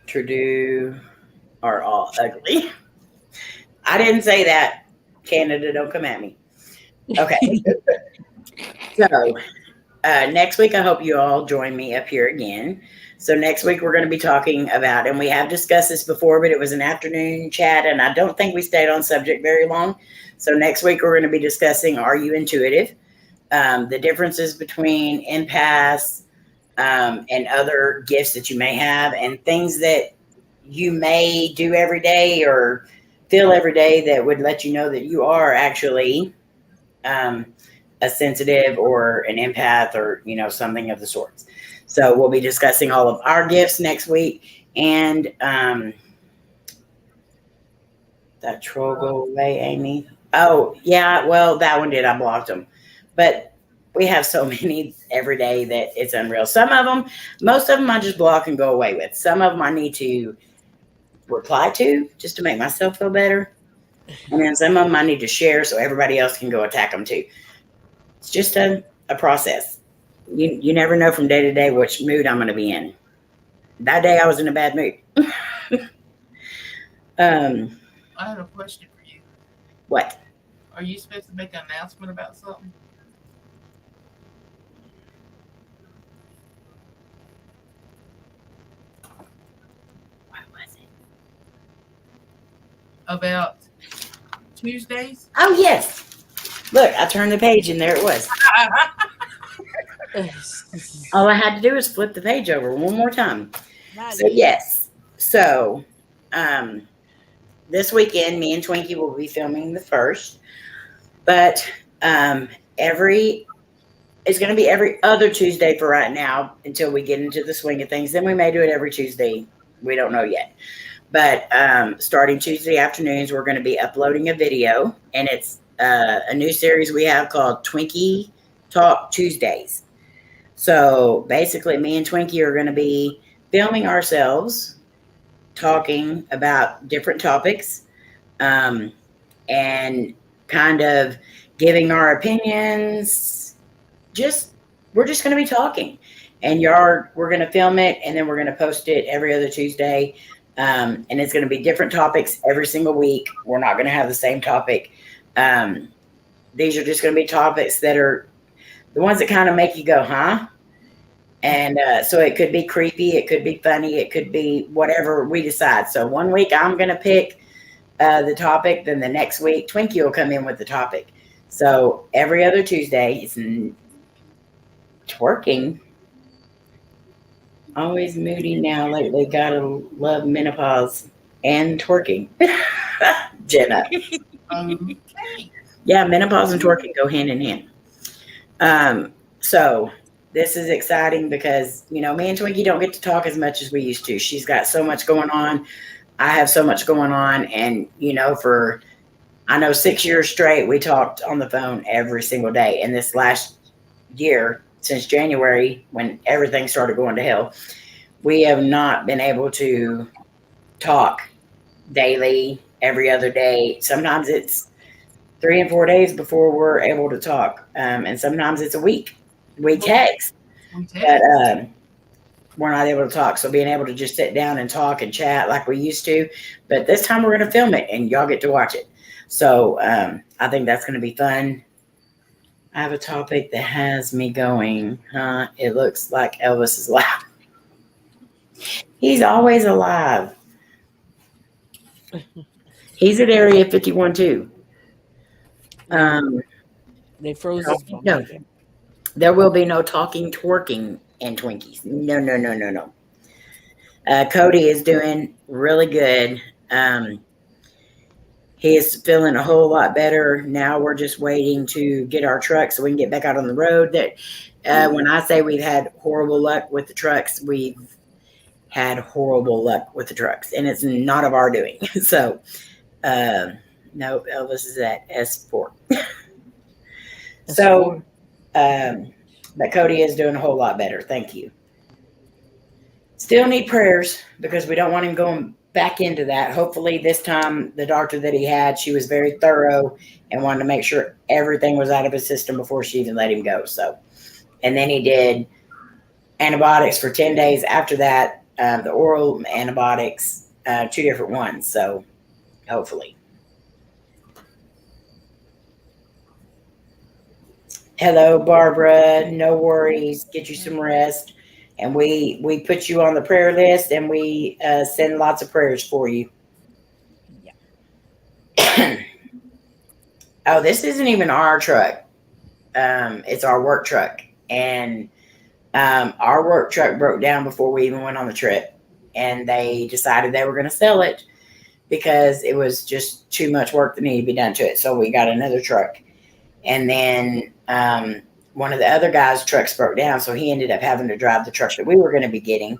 Trudeau are all ugly. I didn't say that. Canada, don't come at me. Okay. So next week, I hope you all join me up here again. So next week, we're going to be talking about, and we have discussed this before, but it was an afternoon chat, and I don't think we stayed on subject very long. So next week, we're going to be discussing, are you intuitive? The differences between empaths and other gifts that you may have, and things that you may do every day or feel every day that would let you know that you are actually a sensitive or an empath or, something of the sorts. So we'll be discussing all of our gifts next week. And that troll go away, Amy. Oh, yeah. Well, that one did. I blocked them. But we have so many every day that it's unreal. Most of them I just block and go away with. Some of them I need to reply to just to make myself feel better. And then some of them I need to share so everybody else can go attack them too. It's just a a process. You never know from day to day which mood I'm going to be in. That day I was in a bad mood. I have a question for you. What? Are you supposed to make an announcement about something? What was it? About Tuesdays? Oh, yes. Look, I turned the page and there it was. All I had to do was flip the page over one more time. So, yes. So, this weekend, me and Twinkie will be filming the first. But it's going to be every other Tuesday for right now until we get into the swing of things. Then we may do it every Tuesday. We don't know yet. But starting Tuesday afternoons, we're going to be uploading a video. And it's a new series we have called Twinkie Talk Tuesdays. So basically, me and Twinkie are going to be filming ourselves talking about different topics and kind of giving our opinions. We're just going to be talking, and we're going to film it, and then we're going to post it every other Tuesday. And it's going to be different topics every single week. We're not going to have the same topic. These are just going to be topics that are the ones that kind of make you go, huh? And so it could be creepy, it could be funny, it could be whatever we decide. So one week I'm going to pick the topic, then the next week Twinkie will come in with the topic. So every other Tuesday is twerking. Always moody now lately. Gotta love menopause and twerking. Jenna. Okay. Yeah, menopause and twerking go hand in hand. So this is exciting because, me and Twinkie don't get to talk as much as we used to. She's got so much going on. I have so much going on. And, for, 6 years straight, we talked on the phone every single day. And this last year, since January, when everything started going to hell, we have not been able to talk daily, every other day. Sometimes it's 3 and 4 days before we're able to talk. And sometimes it's a week. We text, but we're not able to talk. So being able to just sit down and talk and chat like we used to. But this time we're going to film it and y'all get to watch it. So I think that's going to be fun. I have a topic that has me going, it looks like Elvis is alive. He's always alive. He's at Area 51 too. They froze his phone. No. There will be no talking, twerking, and Twinkies. No. Cody is doing really good. He is feeling a whole lot better. Now we're just waiting to get our truck so we can get back out on the road. When I say we've had horrible luck with the trucks, we've had horrible luck with the trucks. And it's not of our doing. So, no, Elvis is at S4. So, but Cody is doing a whole lot better. Thank you. Still need prayers because we don't want him going back into that. Hopefully this time the doctor that he had, she was very thorough and wanted to make sure everything was out of his system before she even let him go. So, and then he did antibiotics for 10 days after that, the oral antibiotics, 2 different ones. So hopefully. Hello, Barbara. No worries. Get you some rest. And we put you on the prayer list and we send lots of prayers for you. Yeah. Oh, this isn't even our truck. It's our work truck. And our work truck broke down before we even went on the trip. And they decided they were going to sell it because it was just too much work that needed to be done to it. So we got another truck. And then one of the other guys' trucks broke down, so he ended up having to drive the truck that we were going to be getting.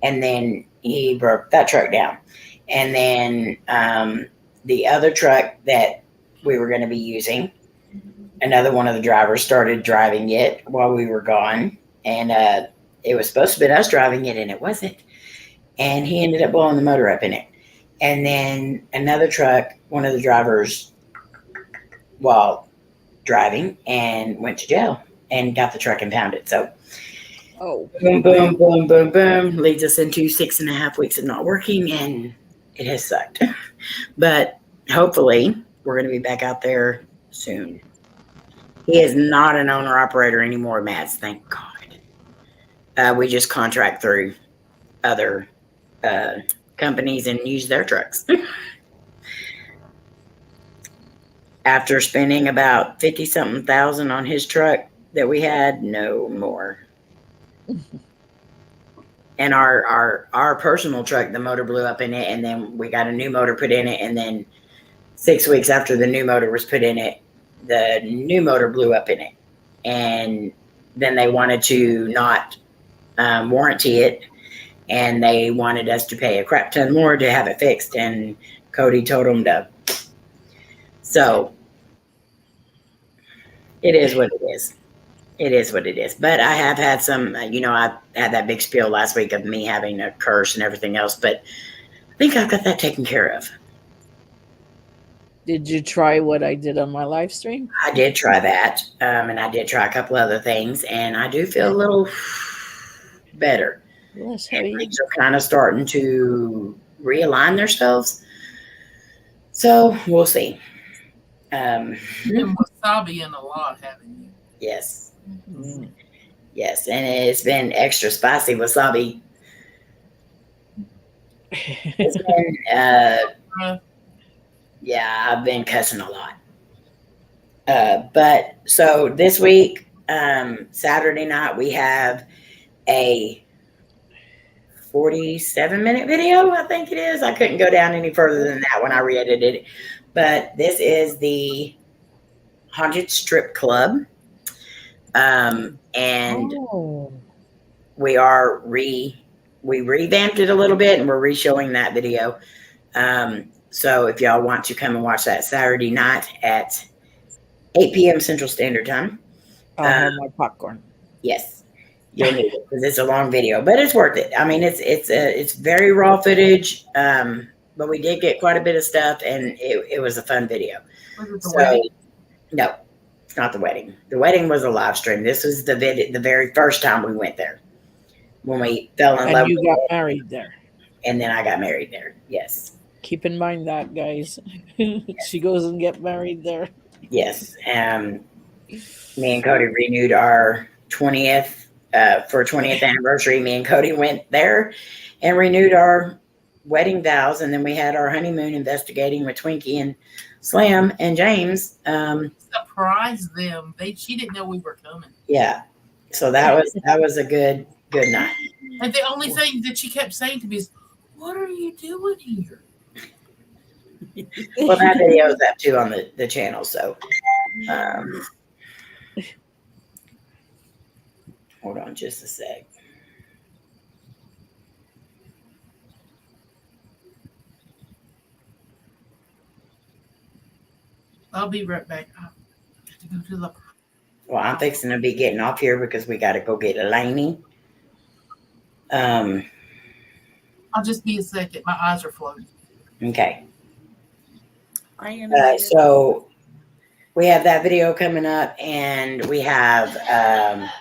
And then he broke that truck down. And then the other truck that we were going to be using, another one of the drivers started driving it while we were gone. And it was supposed to have been us driving it, and it wasn't. And he ended up blowing the motor up in it. And then another truck, one of the drivers, while driving and went to jail. and got the truck impounded. So Oh, boom, boom, boom, boom, boom, leads us into 6.5 weeks of not working, and it has sucked. But hopefully we're going to be back out there soon. He is not an owner operator anymore, Maddz, thank God. We just contract through other companies and use their trucks. After spending about 50-something thousand on his truck that we had, no more. And our personal truck, the motor blew up in it, and then we got a new motor put in it, and then 6 weeks after the new motor was put in it, the new motor blew up in it. And then they wanted to not warranty it, and they wanted us to pay a crap ton more to have it fixed, and Cody told them to. So it is what it is. It is what it is. But I have had some, I had that big spiel last week of me having a curse and everything else, but I think I've got that taken care of. did you try what I did on my live stream? I did try that, and I did try a couple other things, and I do feel a little better. Yes, And things are kind of starting to realign themselves. So we'll see. You've been wasabi-ing a lot, haven't you? Yes. Mm. Yes, and it's been extra spicy wasabi. It's been, yeah, I've been cussing a lot. But so this week, Saturday night, we have a 47-minute video, I think it is. I couldn't go down any further than that when I re-edited it. But this is the Haunted Strip Club. And Oh. we revamped it a little bit, and we're re-showing that video. So if y'all want to come and watch that Saturday night at 8 p.m. Central Standard Time. I'll have my popcorn. Yes, you'll need it because it's a long video, but it's worth it. I mean, it's very raw footage, but we did get quite a bit of stuff, and it was a fun video. Was it the wedding? No, it's not the wedding. The wedding was a live stream. This was the very first time we went there when we fell in love. And you got married there. And then I got married there. Yes. Keep in mind that, guys. She goes and get married there. Yes. Me and Cody renewed our 20th for 20th anniversary. Me and Cody went there and renewed our wedding vows, and then we had our honeymoon investigating with Twinkie and Slam and James. Surprised them. She didn't know we were coming. Yeah. So that was a good night. And the only thing that she kept saying to me is, "What are you doing here?" Well, that video is up too on the channel. So, hold on just a sec. I'll be right back. I have to go to the. Well, I'm fixing to be getting off here because we got to go get Layne. I'll just be a second. My eyes are floating. Okay. So we have that video coming up, and we have a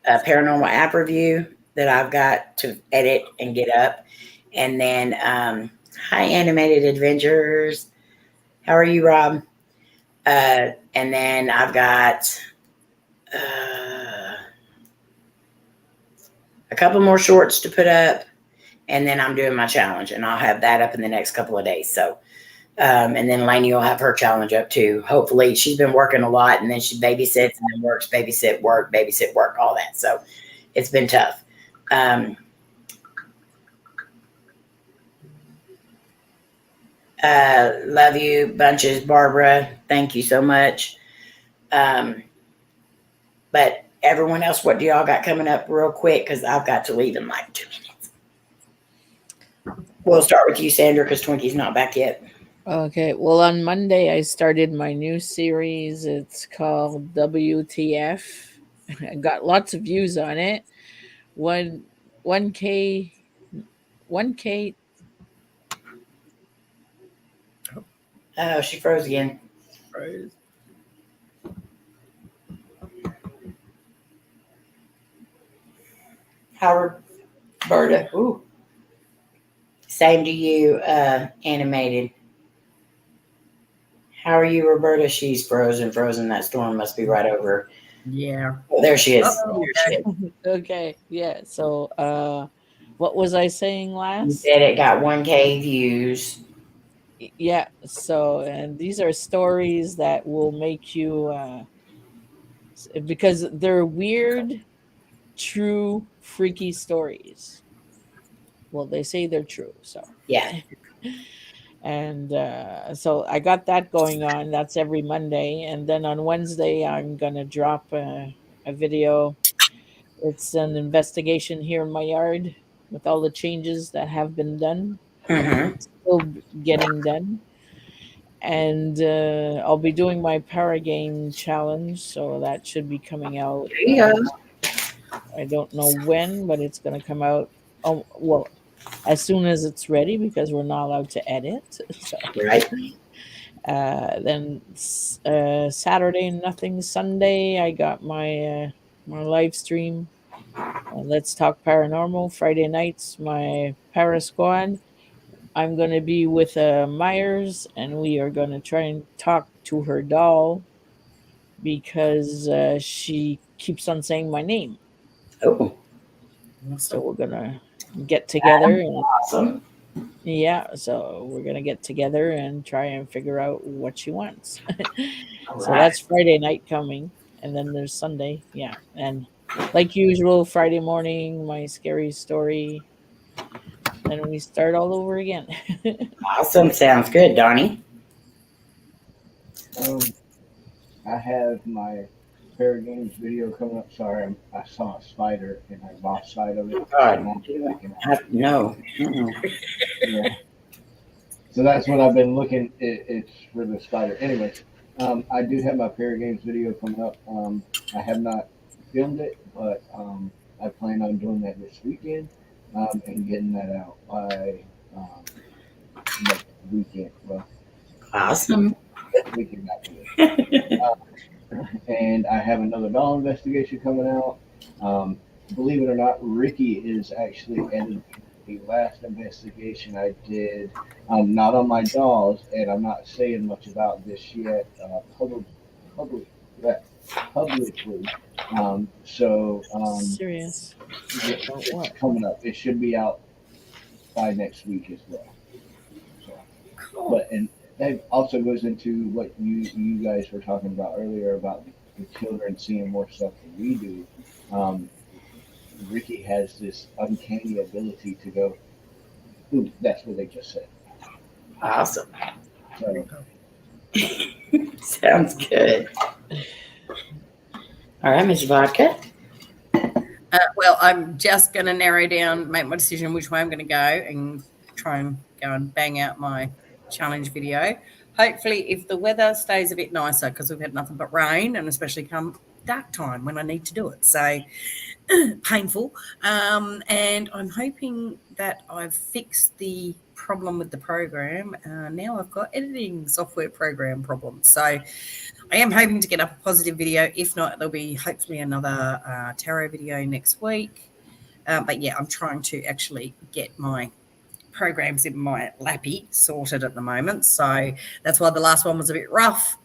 paranormal app review that I've got to edit and get up, and then hi Animated Adventures. How are you, Rob? And then I've got a couple more shorts to put up, and then I'm doing my challenge, and I'll have that up in the next couple of days. So, and then Layne will have her challenge up too. Hopefully, she's been working a lot, and then she babysits and then works, babysit, work, all that. So it's been tough. Love you bunches, Barbara. Thank you so much. But everyone else, what do y'all got coming up real quick? Because I've got to leave in like 2 minutes. We'll start with you, Sandra, because Twinkie's not back yet. Okay. Well, on Monday, I started my new series. It's called WTF. I got lots of views on it. 1K. Oh, she froze again. Howard, Berta. Ooh. Same to you, animated. How are you, Roberta? She's frozen. That storm must be right over. Yeah. Oh, there she is. Oh, There she is. Okay, yeah. So, what was I saying You last? said it got 1K views. Yeah. So, and these are stories that will make you, because they're weird, true, freaky stories. Well, they say they're true. So, Yeah. and so I got that going on. That's every Monday, and then on Wednesday I'm gonna drop a video. It's an investigation here in my yard with all the changes that have been done Mm-hmm. and still getting done. And I'll be doing my Paragame challenge, so that should be coming out. There you go. I don't know when, but it's going to come out. Oh, well, as soon as it's ready, because we're not allowed to edit. So, Right. then Saturday nothing. Sunday I got my my live stream. Let's Talk Paranormal. Friday nights my Para Squad. I'm gonna be with Myers, and we are gonna try and talk to her doll because she keeps on saying my name. Oh, So we're gonna get together and awesome. yeah, so we're gonna get together and try and figure out what she wants. All So right. that's Friday night coming, and then there's Sunday, yeah, and like usual, Friday morning my scary story. Then we start all over again. Awesome. Sounds good, Donnie. I have my Fair Games video coming up. Sorry, I saw a spider and I lost sight of it. Oh, God. No. Yeah. So that's what I've been looking. It's for the spider. Anyways, I do have my Fair Games video coming up. I have not filmed it, but I plan on doing that this weekend and getting that out by next weekend. Well, Awesome. next weekend after this. And I have another doll investigation coming out. Believe it or not, Ricky is actually editing the last investigation I did, not on my dolls, and I'm not saying much about this yet publicly. Serious. It's coming up. It should be out by next week as well. So, Cool. but and that also goes into what you guys were talking about earlier about the children seeing more stuff than we do. Ricky has this uncanny ability to go, ooh, that's what they just said. Awesome. So, Sounds good. All right, Miss Vodka. Well, I'm just going to narrow down, make my decision which way I'm going to go and try and go and bang out my challenge video. Hopefully, if the weather stays a bit nicer, because we've had nothing but rain, and especially come dark time when I need to do it. So painful. And I'm hoping that I've fixed the problem with the program. Now I've got editing software program problems. So I am hoping to get up a positive video. If not, there'll be hopefully another tarot video next week. But yeah, I'm trying to actually get my programs in my lappy sorted at the moment. So that's why the last one was a bit rough.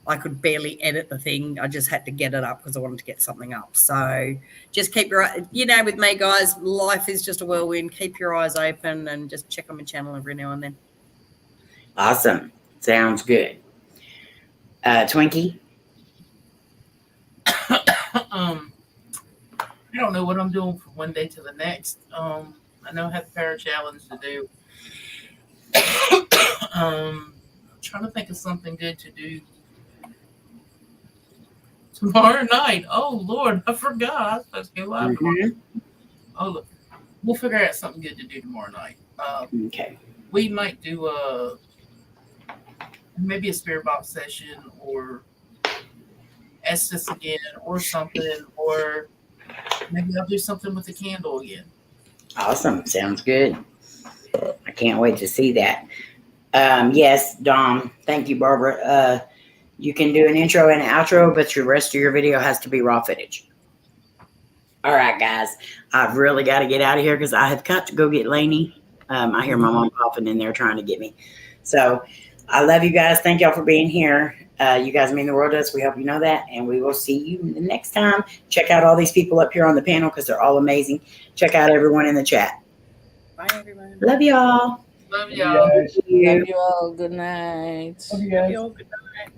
I could barely edit the thing. I just had to get it up because I wanted to get something up. So just keep your, with me, guys, life is just a whirlwind. Keep your eyes open and just check on my channel every now and then. Awesome. Sounds good. Twinkie? I don't know what I'm doing from one day to the next. I know I have a Para challenge to do. I'm trying to think of something good to do tomorrow night. Oh Lord, I forgot. I was supposed to go live. Mm-hmm. Oh look, we'll figure out something good to do tomorrow night. Okay. We might do maybe a spirit box session or Estes again or something, or maybe I'll do something with the candle again. Awesome. Sounds good. I can't wait to see that. Yes, Dom. Thank you, Barbara. You can do an intro and an outro, but the rest of your video has to be raw footage. All right, guys. I've really got to get out of here because I have got to go get Layne. I hear my mom coughing in there trying to get me. So I love you guys. Thank y'all for being here. You guys mean the world to us. We hope you know that. And we will see you the next time. Check out all these people up here on the panel because they're all amazing. Check out everyone in the chat. Bye, everyone. Love y'all. Love y'all. guys. Love you all. Good night. Love you guys. Good night.